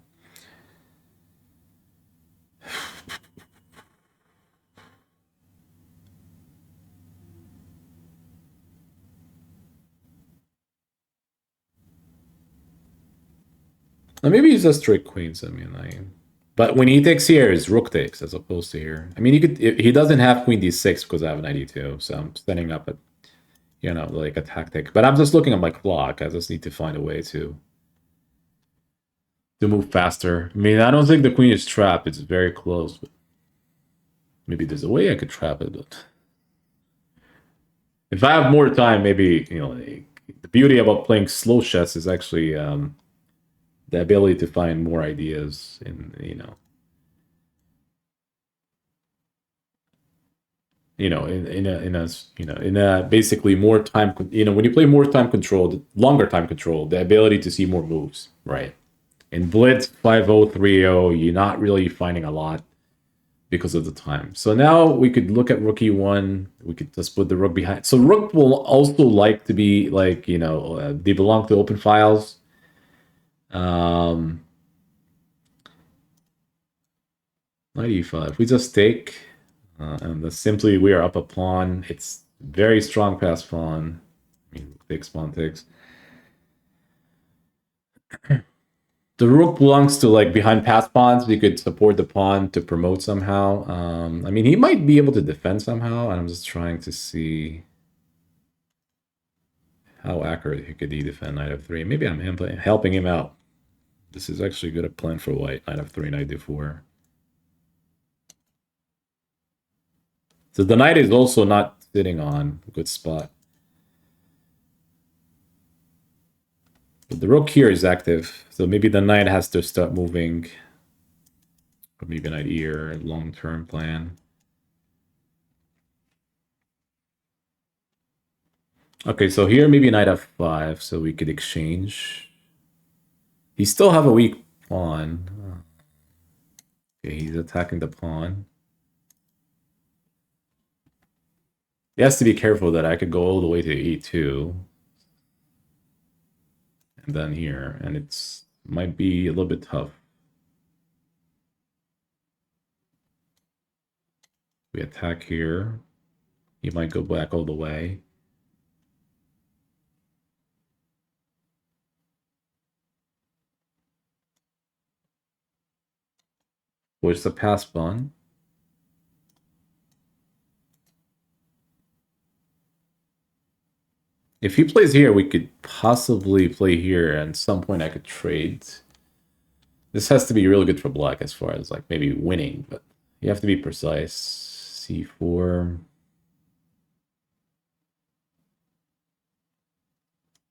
Now maybe he's just straight queens. I mean, but when he takes here, it's rook takes as opposed to here. I mean, he doesn't have queen d6 because I have an knight so I'm setting up a, like a tactic. But I'm just looking at my clock. I just need to find a way to move faster. I mean, I don't think the queen is trapped. It's very close. But maybe there's a way I could trap it, but if I have more time, maybe, like, the beauty about playing slow chess is actually the ability to find more ideas in a basically more time, when you play more time controlled, longer time control, the ability to see more moves, right? In Blitz 5-0, 3-0, you're not really finding a lot because of the time. So now we could look at rook e1. We could just put the rook behind. So rook will also like to be like, they belong to open files. Knight e5. We just take, and simply we are up a pawn. It's very strong pass pawn. I mean, takes pawn takes. The rook belongs to like behind pass pawns. We could support the pawn to promote somehow. I mean, he might be able to defend somehow, and I'm just trying to see how accurate he could defend knight f3. Maybe I'm helping him out. This is actually good a plan for white. Knight f3, knight d4. So the knight is also not sitting on a good spot. But the rook here is active, so maybe the knight has to start moving. Or maybe knight here, long-term plan. Okay, so here maybe knight f5, so we could exchange. He still have a weak pawn. Okay, he's attacking the pawn. He has to be careful that I could go all the way to e2. And then here, and it's might be a little bit tough. We attack here. He might go back all the way. Where's the pass pawn? If he plays here, we could possibly play here, and at some point I could trade. This has to be really good for black as far as like maybe winning, but you have to be precise. c4.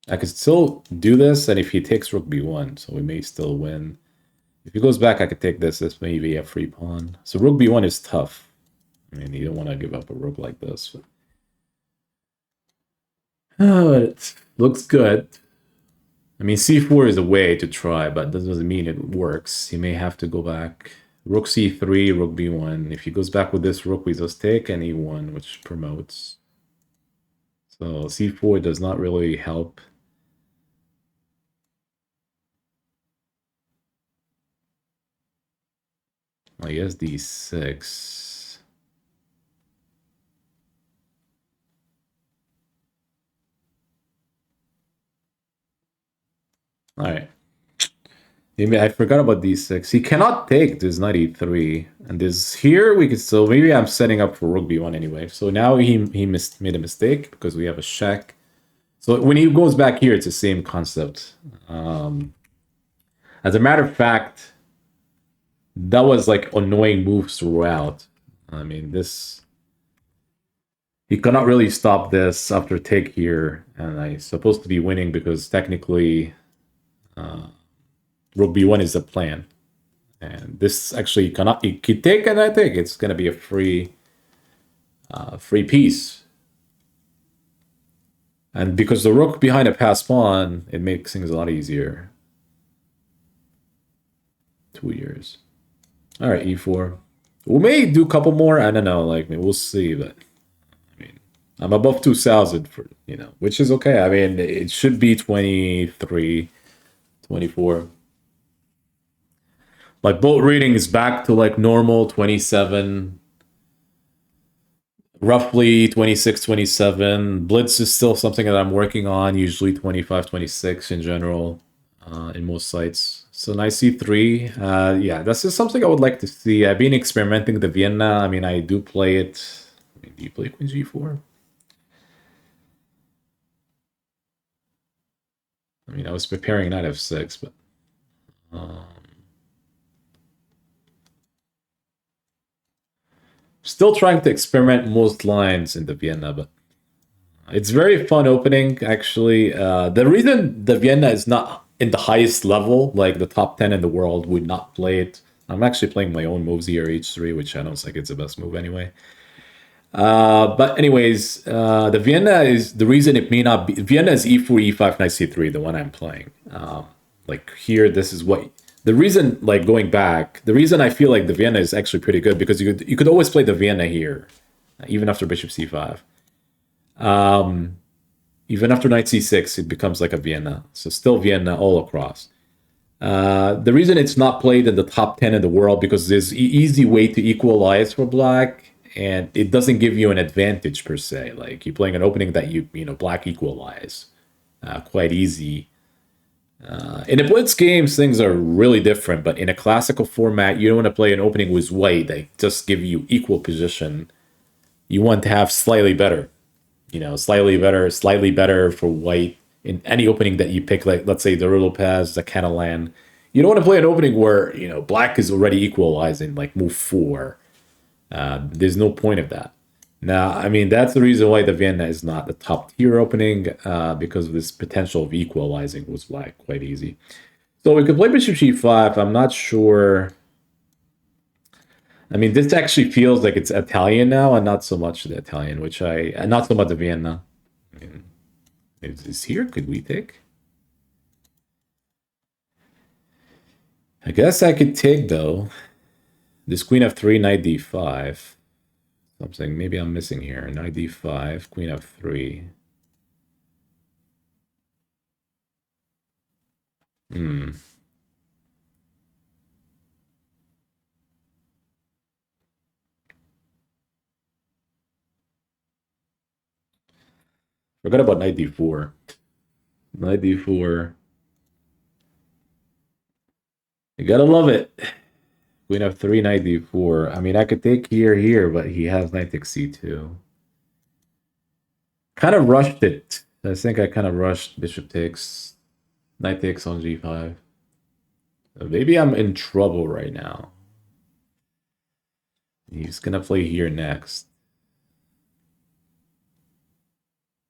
I could still do this, and if he takes rook b1, so we may still win. If he goes back, I could take this. This may be a free pawn. So rook b1 is tough. I mean, you don't want to give up a rook like this. But... oh, it looks good. I mean, c4 is a way to try, but that doesn't mean it works. He may have to go back. Rook c3, rook b1. If he goes back with this rook, we just take, and e1, which promotes. So c4 does not really help. I guess d6. All right. Maybe I forgot about d6. He cannot take this knight e3, and this here we could still. Maybe I'm setting up for rook b1 anyway. So now he made a mistake because we have a check. So when he goes back here, it's the same concept. As a matter of fact, that was like annoying moves throughout. I mean, this... he cannot really stop this after take here, and I'm supposed to be winning because technically rook b1 is the plan. And this actually cannot... he could take, and I think it's going to be a free piece. And because the rook behind a pass pawn, it makes things a lot easier. 2 years. All right, e4. We may do a couple more. I don't know. Like, we'll see. But I mean, I'm above 2,000 for, you know, which is okay. I mean, it should be 23, 24. Like, boat reading is back to like normal 27. Roughly 26, 27. Blitz is still something that I'm working on. Usually 25, 26 in general in most sites. So knight c3, yeah, this is something I would like to see. I've been experimenting the Vienna. I mean, I do play it. I mean, do you play queen g4? I mean, I was preparing knight f6, but... still trying to experiment most lines in the Vienna, but... it's very fun opening, actually. The reason the Vienna is not in the highest level, like the top 10 in the world would not play it. I'm actually playing my own moves here, h3, which I don't think it's the best move anyway. But anyways, the Vienna is the reason it may not be. Vienna is e4, e5, knight c3, the one I'm playing. Like here, this is what the reason. Like going back, the reason I feel like the Vienna is actually pretty good because you could always play the Vienna here, even after bishop c5. Even after knight c6, it becomes like a Vienna. So still Vienna all across. The reason it's not played in the top 10 in the world because there's an easy way to equalize for black, and it doesn't give you an advantage per se. Like you're playing an opening that you know black equalize quite easy. In a blitz games, things are really different, but in a classical format, you don't want to play an opening with white that just give you equal position. You want to have slightly better. You know, slightly better for white in any opening that you pick, like let's say the Lopez, the Catalan. You don't want to play an opening where, you know, black is already equalizing, like move 4. There's no point of that. Now, I mean, that's the reason why the Vienna is not the top tier opening, because of this potential of equalizing was like quite easy. So we could play bishop g5. I'm not sure. I mean, this actually feels like it's Italian now, and not so much the Italian, which not so much the Vienna. I mean, is here? Could we take? I guess I could take though. This queen f3, knight d5. Something maybe I'm missing here. Knight d5, queen f3. Hmm. Forgot about knight d4. Knight d4. You gotta love it. Queen f3, knight d4. I mean, I could take here, but he has knight takes c2. Kind of rushed it. I think I kind of rushed bishop takes, knight takes on g5. So maybe I'm in trouble right now. He's gonna play here next.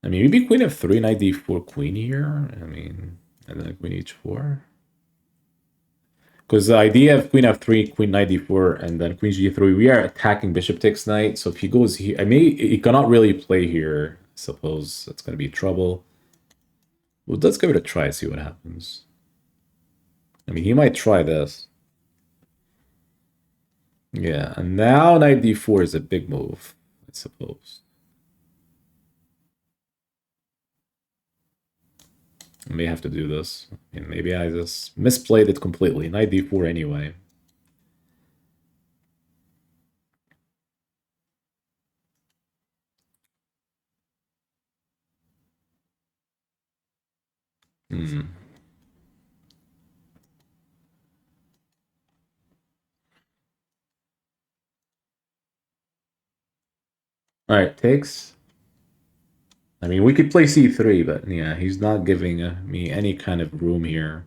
I mean, maybe queen f3, knight d4, queen here. I mean, and then queen h4. Because the idea of queen f3, queen knight d4, and then queen g3, we are attacking bishop takes knight. So if he goes here, he cannot really play here. I suppose that's gonna be trouble. Well, let's give it a try, see what happens. I mean, he might try this. Yeah, and now knight d4 is a big move, I suppose. I may have to do this. And maybe I just misplayed it completely. Knight d4 anyway. Hmm. All right, takes. I mean, we could play c3, but yeah, he's not giving me any kind of room here.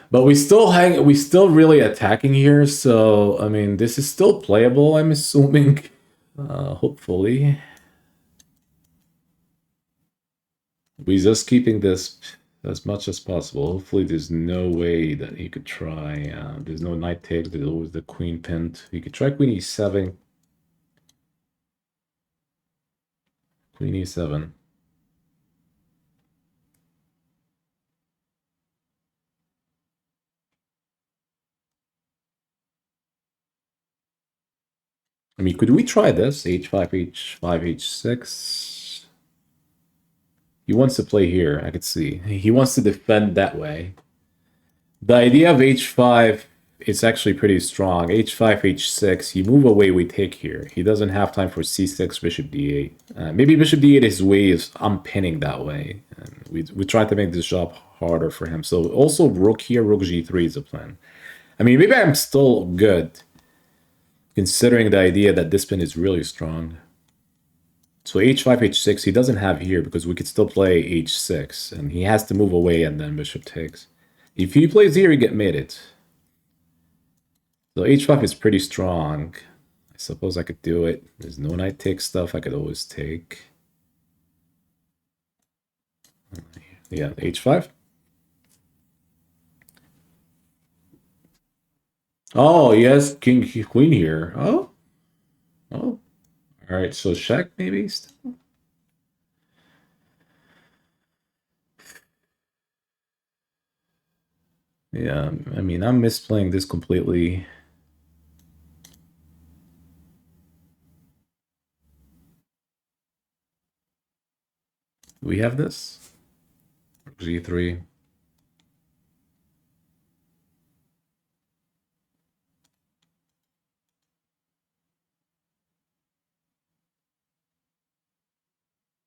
But we still really attacking here, so I mean, this is still playable, I'm assuming. Hopefully. We're just keeping this as much as possible. Hopefully there's no way that he could try. There's no knight take, there's always the queen pinned. He could try queen e7. Queen e7. I mean, could we try this? h5, h5, h6. He wants to play here, I could see. He wants to defend that way. The idea of h5 is actually pretty strong. h5, h6, you move away, we take here. He doesn't have time for c6, bishop d8. Maybe bishop d8 his way is unpinning that way. And we try to make this job harder for him. So also rook here, rook g3 is a plan. I mean, maybe I'm still good, considering the idea that this pin is really strong. So h5, h6, he doesn't have here because we could still play h6, and he has to move away and then bishop takes. If he plays here, he get mated. So h5 is pretty strong. I suppose I could do it. There's no knight take stuff I could always take. Yeah, h5. Oh, yes, king, queen here. Oh. Oh. All right, so check maybe still. Yeah, I mean, I'm misplaying this completely. We have this. G3.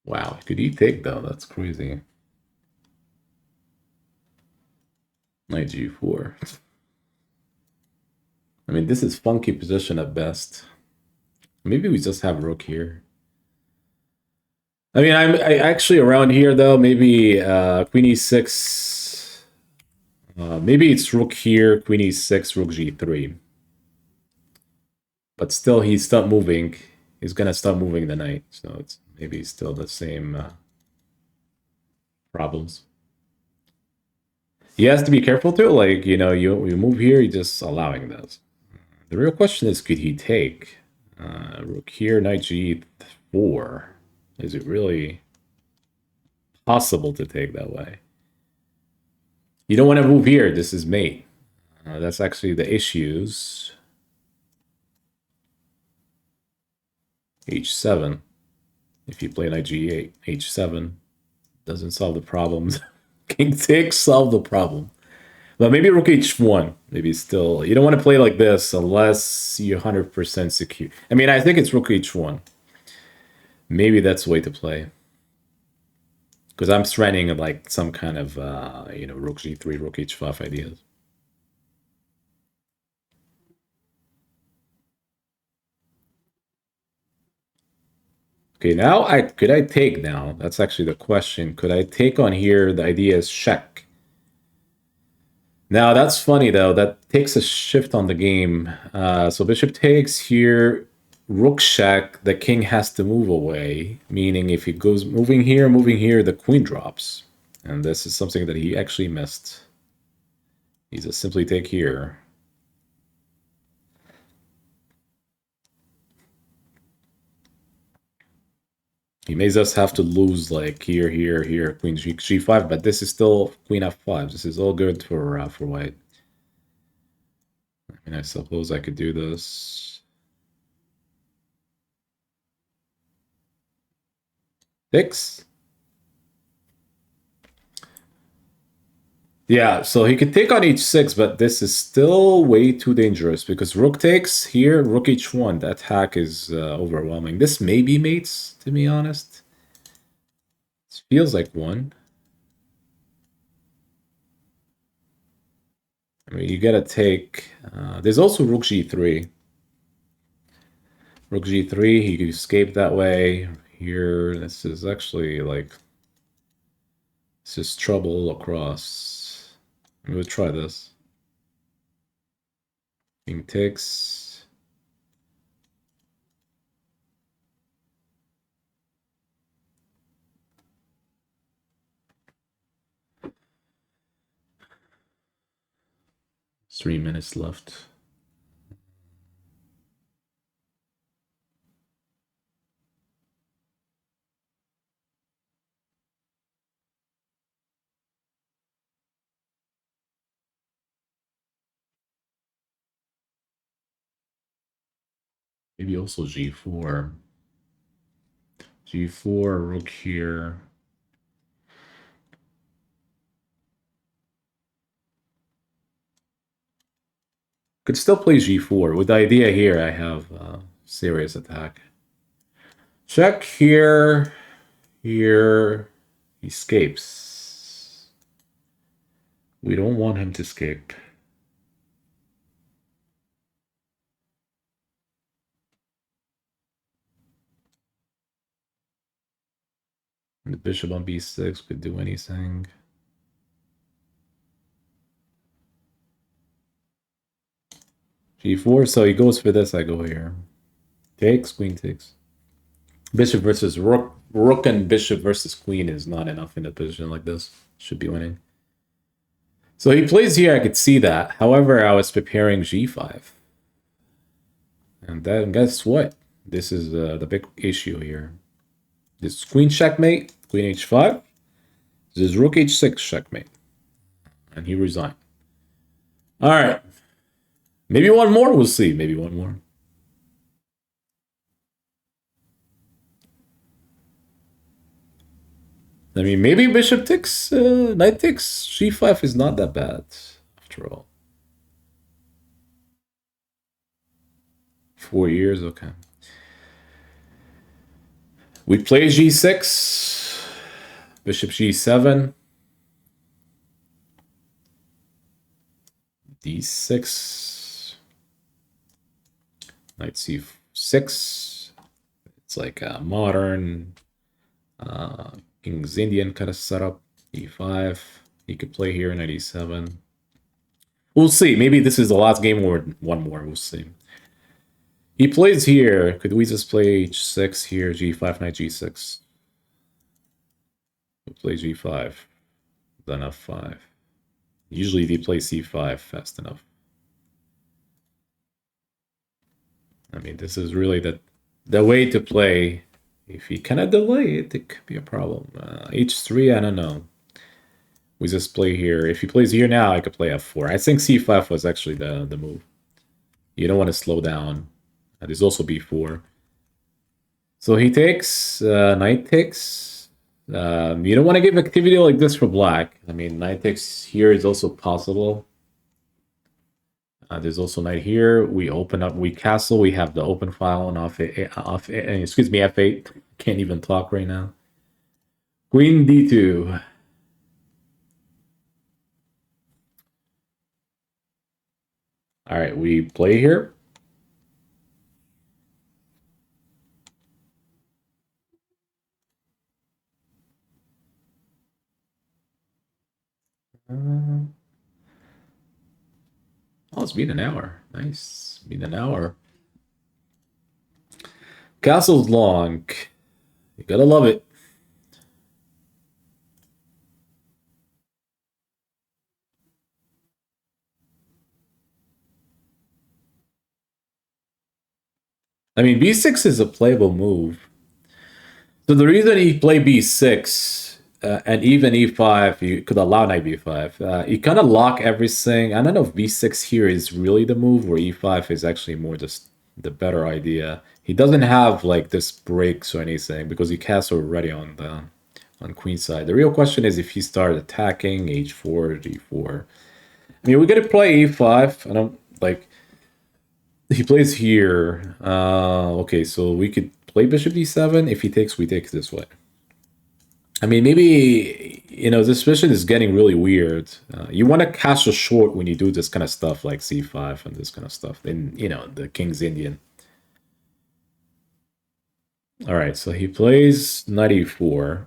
Wow, could he take though? That's crazy. Knight G4. I mean, this is funky position at best. Maybe we just have rook here. I mean, I actually around here though. Maybe queen e6. Maybe it's rook here, queen e6, rook g3. but still he's stopped moving. He's gonna stop moving the knight, so it's maybe still the same problems. He has to be careful too. Like, you know, you move here, you're just allowing this. The real question is, could he take rook here, knight g4? Is it really possible to take that way? You don't want to move here. This is mate. That's actually the issues. h7. If you play knight g8, h7 doesn't solve the problem. King takes solve the problem. But maybe rook h1. Maybe still. You don't want to play like this unless you're 100% secure. I mean, I think it's rook h1. Maybe that's the way to play. Because I'm threatening like some kind of, you know, rook g3, rook h5 ideas. Okay, now could I take now? That's actually the question. Could I take on here? The idea is check. Now that's funny though. That takes a shift on the game. So bishop takes here, rook check. The king has to move away, meaning if he goes moving here, the queen drops, and this is something that he actually missed. He's a simply take here. He may just have to lose like here, queen g5, but this is still queen f5. This is all good for white. I mean, I suppose I could do this. Six. Yeah, so he could take on h6, but this is still way too dangerous because rook takes here, rook h1. The attack is overwhelming. This may be mates, to be honest. It feels like one. I mean, you gotta take... there's also rook g3. Rook g3, he could escape that way. Here, this is actually like... It's just trouble all across. We'll try this. King takes. It's 3 minutes left. Maybe also g4. G4, rook here. Could still play g4. With the idea here, I have serious attack. Check here. Here. He escapes. We don't want him to escape. The bishop on b6 could do anything. G4, so he goes for this, I go here. Takes, queen takes. Bishop versus rook. Rook and bishop versus queen is not enough in a position like this. Should be winning. So he plays here, I could see that. However, I was preparing g5. And then guess what? This is the big issue here. This queen checkmate, queen h5. This is rook h6 checkmate. And he resigned. All right. Maybe one more, we'll see. Maybe one more. I mean, maybe bishop takes, knight takes, g5 is not that bad, after all. 4 years, okay. We play g6, bishop g7, d6, knight c6. It's like a modern King's Indian kind of setup. e5. He could play here, knight e7. We'll see. Maybe this is the last game or one more. We'll see. He plays here. Could we just play h6 here, g5, knight g6? We'll play g5, then f5. Usually they play c5 fast enough. I mean, this is really the way to play. If he cannot delay it, it could be a problem. h3, I don't know. We just play here. If he plays here now, I could play f4. I think c5 was actually the move. You don't want to slow down. There's also b4. So he takes, knight takes. You don't want to give activity like this for black. I mean, knight takes here is also possible. There's also knight here. We open up, we castle. We have the open file on excuse me, f8. Can't even talk right now. Queen d2. All right, we play here. Oh, it's been an hour. Nice. Been an hour. Castle's long. You gotta love it. I mean, b6 is a playable move. So the reason he played b6 and even e5, you could allow knight b5. You kind of lock everything. I don't know if b6 here is really the move, or e5 is actually more just the better idea. He doesn't have like this breaks or anything because he cast already on queen side. The real question is if he started attacking h4, d4. I mean, we gotta play e5. I don't like. He plays here. Okay, so we could play bishop d7. If he takes, we take this way. I mean, maybe, this position is getting really weird. You want to castle short when you do this kind of stuff like c5 and this kind of stuff. Then, the king's Indian. All right, so he plays knight e4.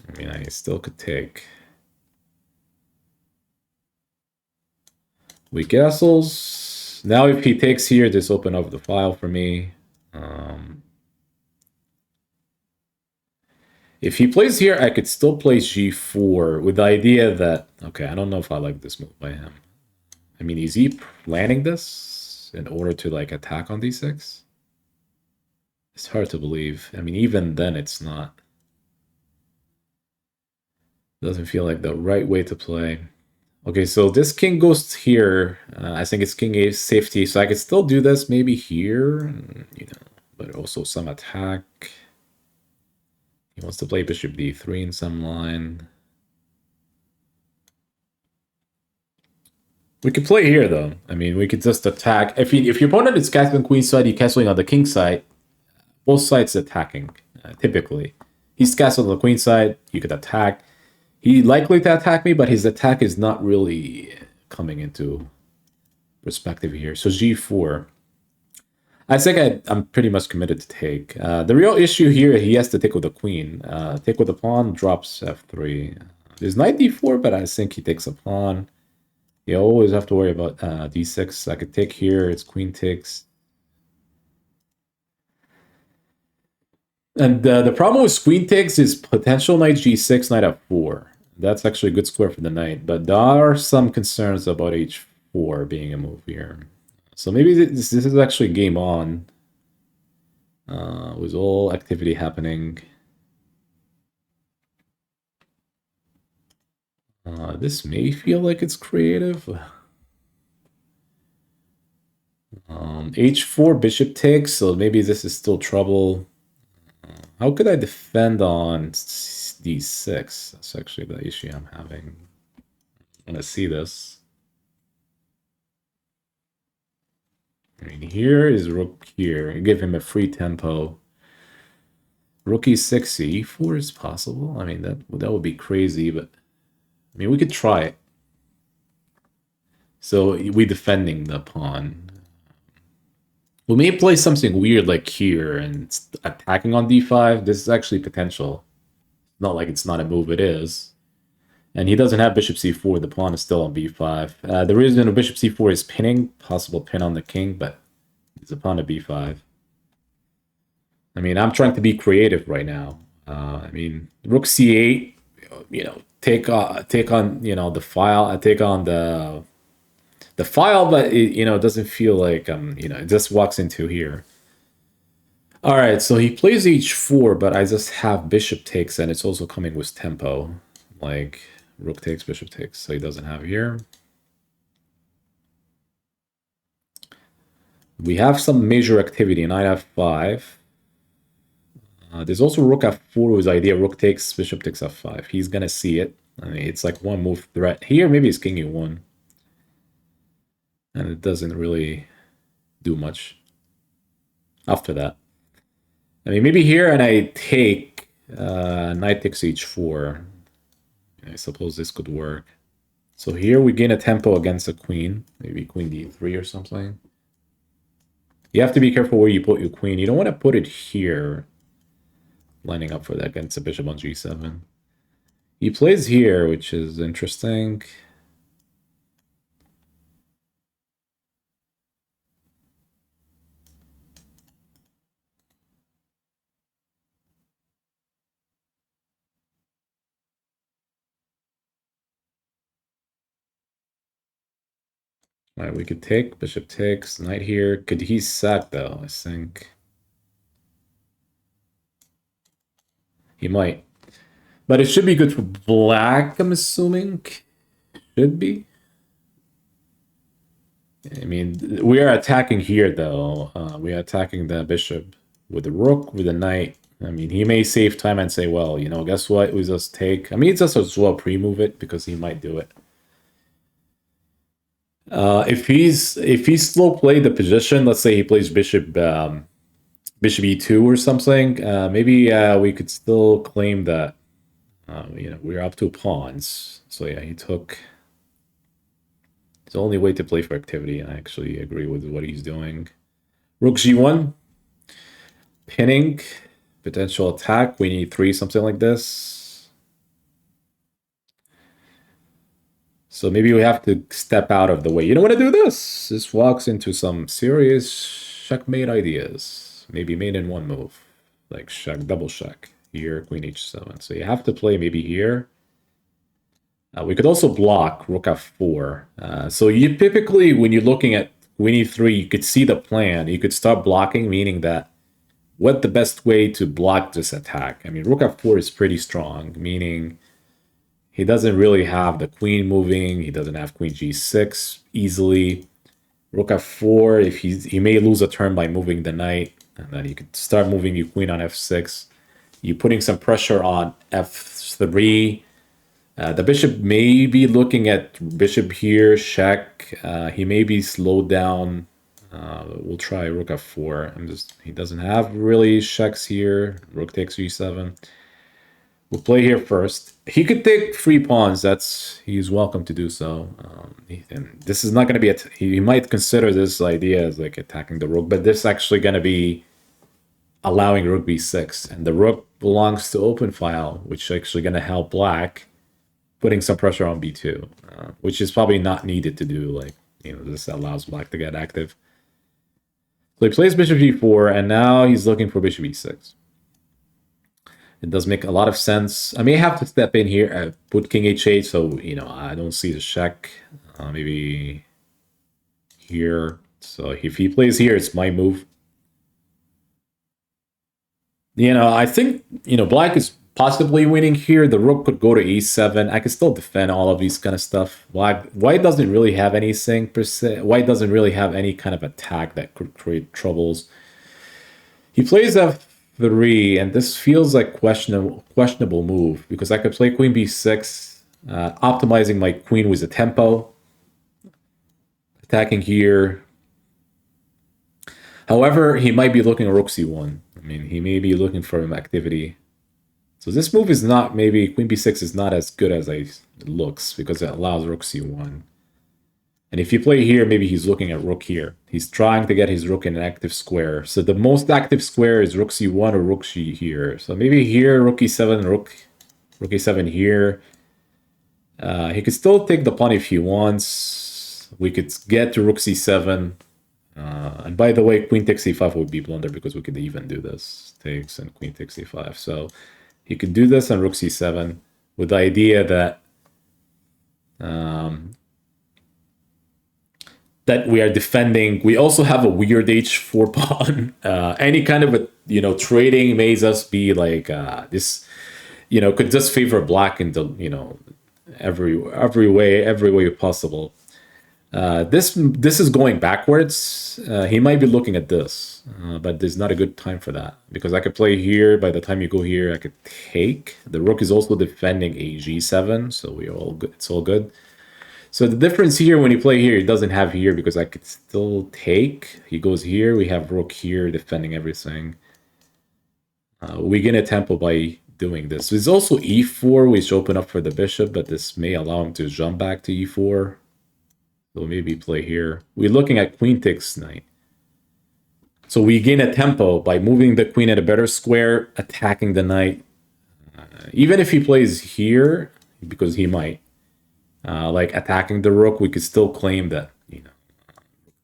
I mean, I still could take. We castles. Now if he takes here, just open up the file for me. If he plays here, I could still play g4 with the idea that, okay, I don't know if I like this move by him. I mean, is he planning this in order to like attack on d6? It's hard to believe. I mean, even then it's not. Doesn't feel like the right way to play. Okay, so this king goes here. I think it's king a safety, so I could still do this maybe here, but also some attack. He wants to play bishop d3 in some line. We could play here, though. I mean, we could just attack. If your opponent is castling queen side, you're castling on the king side. Both sides attacking, typically. He's castled on the queen side. You could attack. He's likely to attack me, but his attack is not really coming into perspective here. So g4. I think I'm pretty much committed to take. The real issue here, he has to take with the queen. Take with the pawn, drops f3. There's knight d4, but I think he takes a pawn. You always have to worry about d6. I could take here. It's queen takes. And the problem with queen takes is potential knight g6, knight f4. That's actually a good square for the knight, but there are some concerns about h4 being a move here. So maybe this is actually game on, with all activity happening. This may feel like it's creative. H4 bishop takes, so maybe this is still trouble. How could I defend on d6? That's actually the issue I'm having. I want to see this. I mean, here is rook here. You give him a free tempo. Rook e6, e4 is possible. I mean, that would be crazy, but I mean, we could try it. So we're defending the pawn. We may play something weird like here and attacking on d5. This is actually potential. Not like it's not a move, it is. And he doesn't have bishop c4. The pawn is still on b5. The reason bishop c4 is pinning, possible pin on the king, but He's a pawn to b5. I mean, I'm trying to be creative right now. I mean, rook c8, take on, the file, take on the file, but it doesn't feel like, it just walks into here. All right, so he plays h4, but I just have bishop takes, and it's also coming with tempo. Like, rook takes, bishop takes, so he doesn't have here. We have some major activity, knight f5. There's also rook f4 with idea rook takes, bishop takes f5. He's going to see it. I mean, it's like one move threat. Here, maybe it's king e1. And it doesn't really do much after that. I mean, maybe here and I take knight takes h4. I suppose this could work. So here we gain a tempo against a queen. Maybe queen d3 or something. You have to be careful where you put your queen. You don't want to put it here, lining up for that against a bishop on g7. He plays here, which is interesting. All right, we could take, bishop takes, knight here. Could he sack, though? I think he might. But it should be good for black, I'm assuming. Should be. I mean, we are attacking here, though. We are attacking the bishop with the rook, with the knight. I mean, he may save time and say, well, guess what? We just take... I mean, it's just as well pre-move it, because he might do it. If he's slow play the position, let's say he plays bishop e2 or something, maybe we could still claim that we're up to pawns. So yeah, he took. It's the only way to play for activity. I actually agree with what he's doing. Rook g1, pinning, potential attack. We need 3, something like this. So maybe we have to step out of the way. You don't want to do this. This walks into some serious checkmate ideas. Maybe made in one move, like check, double check. Here, queen h7. So you have to play maybe here. We could also block rook f4. So you typically, when you're looking at queen e3, you could see the plan. You could start blocking, meaning that what the best way to block this attack? I mean, rook f4 is pretty strong, meaning he doesn't really have the queen moving. He doesn't have queen g6 easily. Rook f4, if he may lose a turn by moving the knight, and then you could start moving your queen on f6. You're putting some pressure on f3. The bishop may be looking at bishop here, check. He may be slowed down. We'll try rook f4. He doesn't have really checks here. Rook takes g7. We'll play here first. He could take 3 pawns. He's welcome to do so. And this is not going to be he might consider this idea as like attacking the rook, but this is actually going to be allowing rook b6, and the rook belongs to open file, which is actually going to help black, putting some pressure on b2, which is probably not needed to do. Like, this allows black to get active. So he plays bishop g4, and now he's looking for bishop e6. It does make a lot of sense. I may have to step in here, put king h8, so, I don't see the check. Maybe here. So if he plays here, it's my move. I think, black is possibly winning here. The rook could go to e7. I could still defend all of these kind of stuff. White doesn't really have anything per se. White doesn't really have any kind of attack that could create troubles. He plays f3, and this feels like questionable move, because I could play queen b6, optimizing my queen with a tempo, attacking here. However, he might be looking at rook c1. I mean, he may be looking for an activity. So this move is not, maybe queen b6 is not as good as it looks, because it allows rook c1. And if you play here, maybe he's looking at rook here. He's trying to get his rook in an active square. So the most active square is rook c1 or rook c here. So maybe here, rook e7, rook e7 here. He could still take the pawn if he wants. We could get to rook c7. And by the way, queen takes c5 would be blunder because we could even do this. Takes and queen takes c5. So you could do this on rook c7 with the idea that that we are defending. We also have a weird h4 pawn. Any kind of a trading may just be like this. Could just favor black in the every way possible. This is going backwards. He might be looking at this, but there's not a good time for that because I could play here. By the time you go here, I could take. The rook is also defending a g7, so we're all good. It's all good. So the difference here when you play here, it doesn't have here because I could still take. He goes here. We have rook here defending everything. We gain a tempo by doing this. There's also e4, which open up for the bishop, but this may allow him to jump back to e4. So maybe play here. We're looking at queen takes knight. So we gain a tempo by moving the queen at a better square, attacking the knight. Even if he plays here, because he might, like attacking the rook, we could still claim that,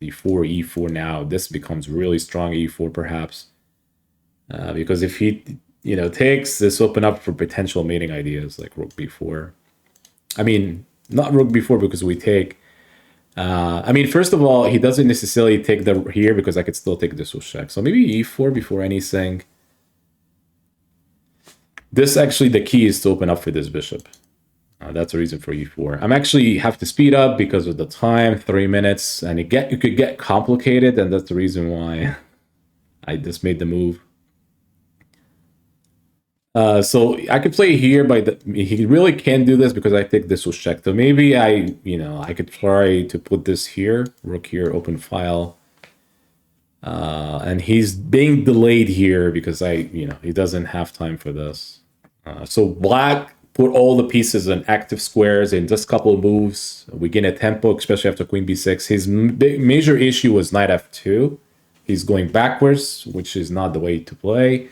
e4, e4 now. This becomes really strong e4 perhaps. Because if he, takes, this open up for potential mating ideas like rook b4. I mean, not rook b4 because we take. First of all, he doesn't necessarily take the here because I could still take this with check. So maybe e4 before anything. This actually, the key is to open up for this bishop. That's a reason for e4. I'm actually have to speed up because of the time, 3 minutes, and it could get complicated, and that's the reason why I just made the move. So I could play here he really can't do this because I think this was checked. So maybe I could try to put this here, rook here, open file. And he's being delayed here because he doesn't have time for this. So black put all the pieces in active squares in just a couple of moves. We gain a tempo, especially after queen b6. His major issue was knight f2. He's going backwards, which is not the way to play.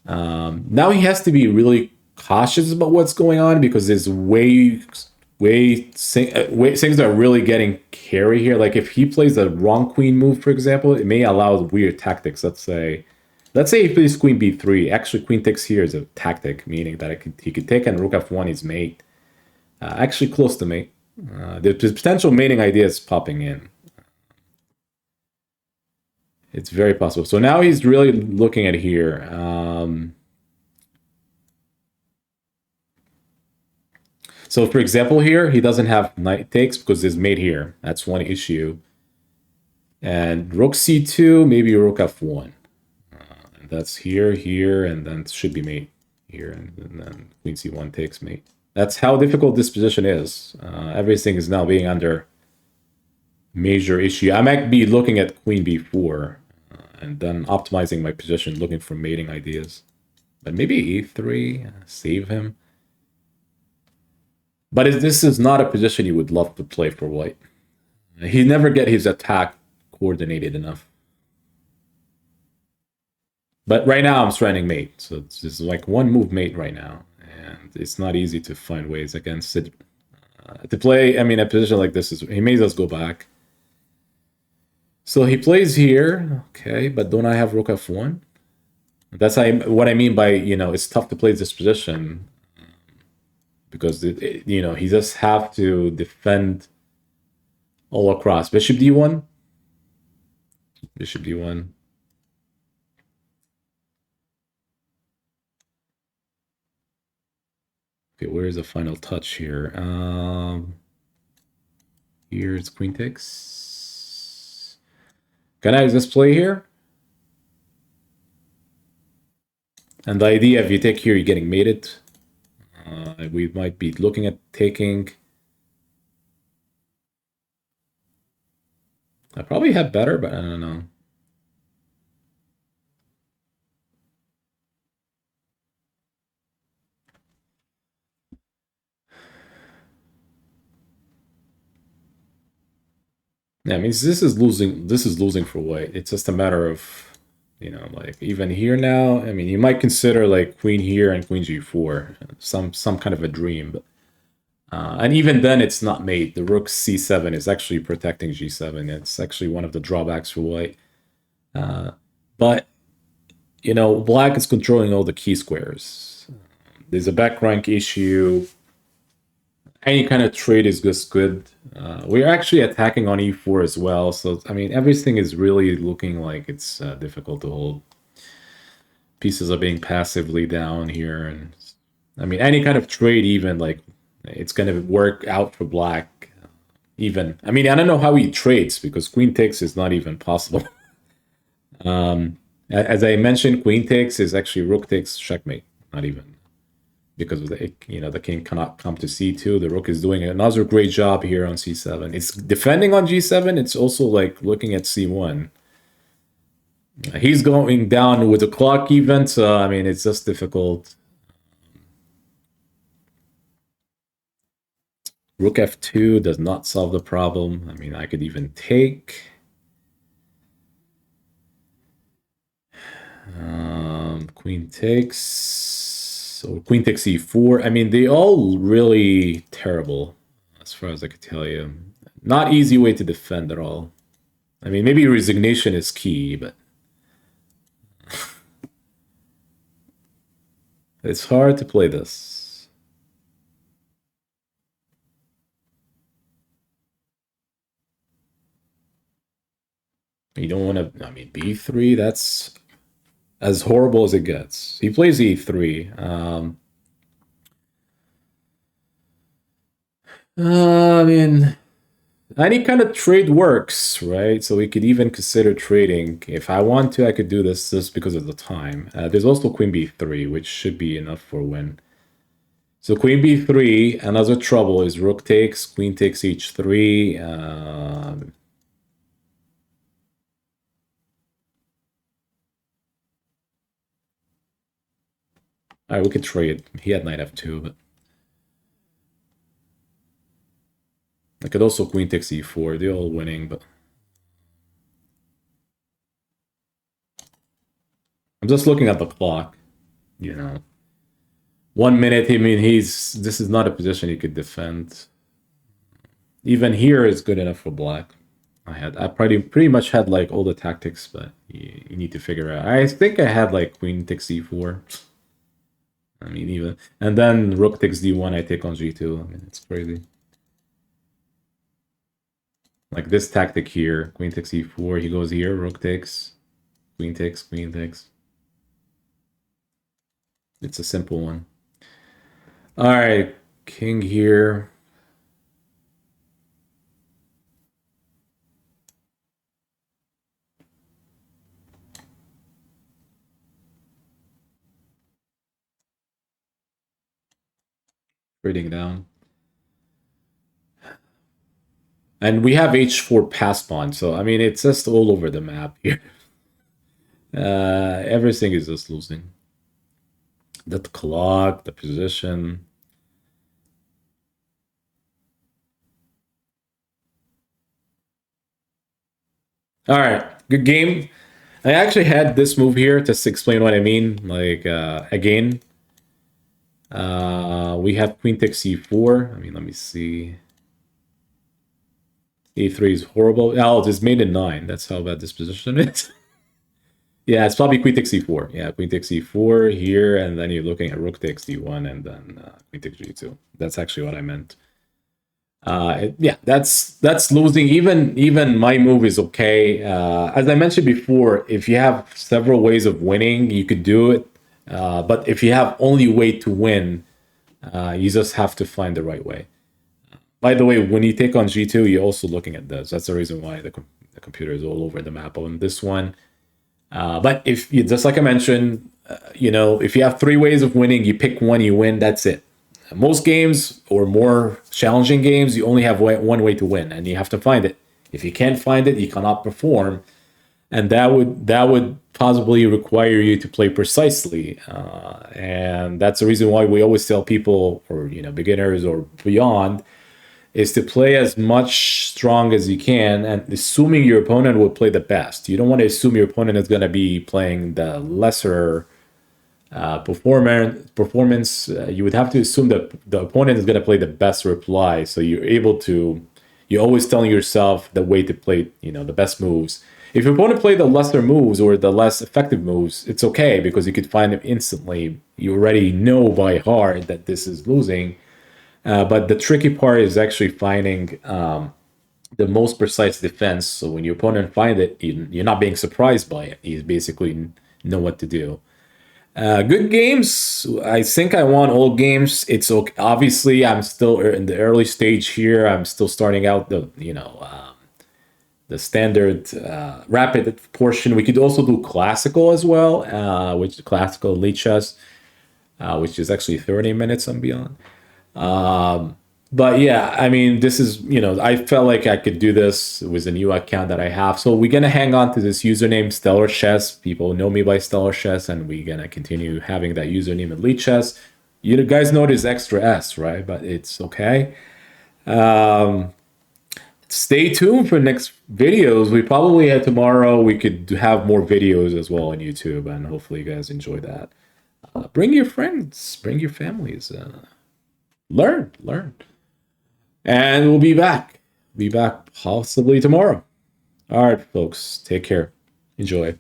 Now he has to be really cautious about what's going on because there's things that are really getting carry here. Like if he plays the wrong queen move, for example, it may allow weird tactics. Let's say he plays queen b3. Actually, queen takes here is a tactic, meaning that he could take and rook f1 is mate. Actually close to mate. The potential mating idea is popping in. It's very possible. So now he's really looking at here. So for example here, he doesn't have knight takes because there's mate here. That's one issue. And rook c2, maybe rook f1. That's here, and then it should be mate here. And then queen c1 takes mate. That's how difficult this position is. Everything is now being under major issue. I might be looking at queen b4 and then optimizing my position, looking for mating ideas. But maybe e3, save him. But this is not a position you would love to play for white. He never get his attack coordinated enough. But right now I'm threatening mate, so it's just like one move mate right now, and it's not easy to find ways against it. To play, a position like this he may just go back. So he plays here, okay, but don't I have rook f1? That's what I mean by, it's tough to play this position because, he just have to defend all across. Bishop d1. Bishop d1. Okay, where's the final touch here? Here's queen takes. Can I just play here? And the idea, if you take here, you're getting mated. We might be looking at taking. I probably had better, but I don't know. Yeah, this is losing for white. It's just a matter of, like even here now, you might consider like queen here and queen g4, some kind of a dream, but And even then, it's not mate. The rook c7 is actually protecting g7. It's actually one of the drawbacks for white. But, black is controlling all the key squares. There's a back rank issue. Any kind of trade is just good. We're actually attacking on e4 as well. So, I mean, everything is really looking like it's difficult to hold. Pieces are being passively down here. And I mean, any kind of trade, even like it's going to work out for black. Even, I mean, I don't know how he trades because queen takes is not even possible. As I mentioned, queen takes is actually rook takes checkmate, not even because of the king cannot come to c2. The rook is doing another great job here on c7. It's defending on g7. It's also like looking at c1. He's going down with the clock even, so I mean it's just difficult. Rook f2 does not solve the problem. I mean, I could even take. Queen takes, or queen takes e4. I mean, they all really terrible, as far as I could tell you. Not easy way to defend at all. I mean, maybe resignation is key, but it's hard to play this. You don't want to, I mean, b3, that's as horrible as it gets. He plays e3. I mean, any kind of trade works, right? So we could even consider trading. If I want to, I could do this just because of the time. There's also queen b3, which should be enough for a win. So queen b3, another trouble is rook takes, queen takes h3. All right, we could trade. He had knight f2, but I could also queen takes e4. They're all winning, but I'm just looking at the clock. 1 minute. I mean, this is not a position he could defend. Even here is good enough for black. I pretty much had like all the tactics, but you need to figure out. I think I had like queen takes c4. I mean, even and then rook takes d1. I take on g2. I mean, it's crazy. Like this tactic here, queen takes e4. He goes here, rook takes, queen takes, queen takes. It's a simple one. All right, king here. Trading down. And we have h4 pass pawn, so I mean, it's just all over the map here. Everything is just losing. The clock, the position. All right, good game. I actually had this move here just to explain what I mean. Like, again, we have queen takes c4. I mean, let me see. a3 is horrible. Oh, it's made in 9. That's how bad this position is. Yeah, it's probably queen takes c4. Yeah, queen takes c4 here, and then you're looking at rook takes d1, and then queen takes g2. That's actually what I meant. Yeah, that's losing. Even my move is okay. As I mentioned before, if you have several ways of winning, you could do it. But if you have only way to win, you just have to find the right way. By the way, when you take on g2, you're also looking at this. That's the reason why the computer is all over the map on this one. But if you, just like I mentioned, if you have 3 ways of winning, you pick one, you win. That's it. Most games or more challenging games, you only have one way to win, and you have to find it. If you can't find it, you cannot perform, and that would possibly require you to play precisely. And that's the reason why we always tell people, or beginners or beyond, is to play as much strong as you can, and assuming your opponent will play the best. You don't want to assume your opponent is going to be playing the lesser Performance, you would have to assume that the opponent is going to play the best reply, so you're always telling yourself the way to play, the best moves. If your opponent play the lesser moves or the less effective moves, it's okay because you could find them instantly. You already know by heart that this is losing. But the tricky part is actually finding the most precise defense. So when your opponent find it, you're not being surprised by it. You basically know what to do. Good games. I think I won all games. It's okay. Obviously, I'm still in the early stage here. I'm still starting out the standard rapid portion. We could also do classical as well, which classical Lichess, which is actually 30 minutes and beyond. But yeah, I mean, this is, I felt like I could do this. It was a new account that I have. So we're going to hang on to this username, Stellar Chess. People know me by Stellar Chess, and we're going to continue having that username at Lead Chess. You guys know this extra S, right? But it's okay. Stay tuned for next videos. We probably tomorrow we could have more videos as well on YouTube, and hopefully you guys enjoy that. Bring your friends, bring your families. Learn. And we'll be back. Be back possibly tomorrow. All right, folks. Take care. Enjoy.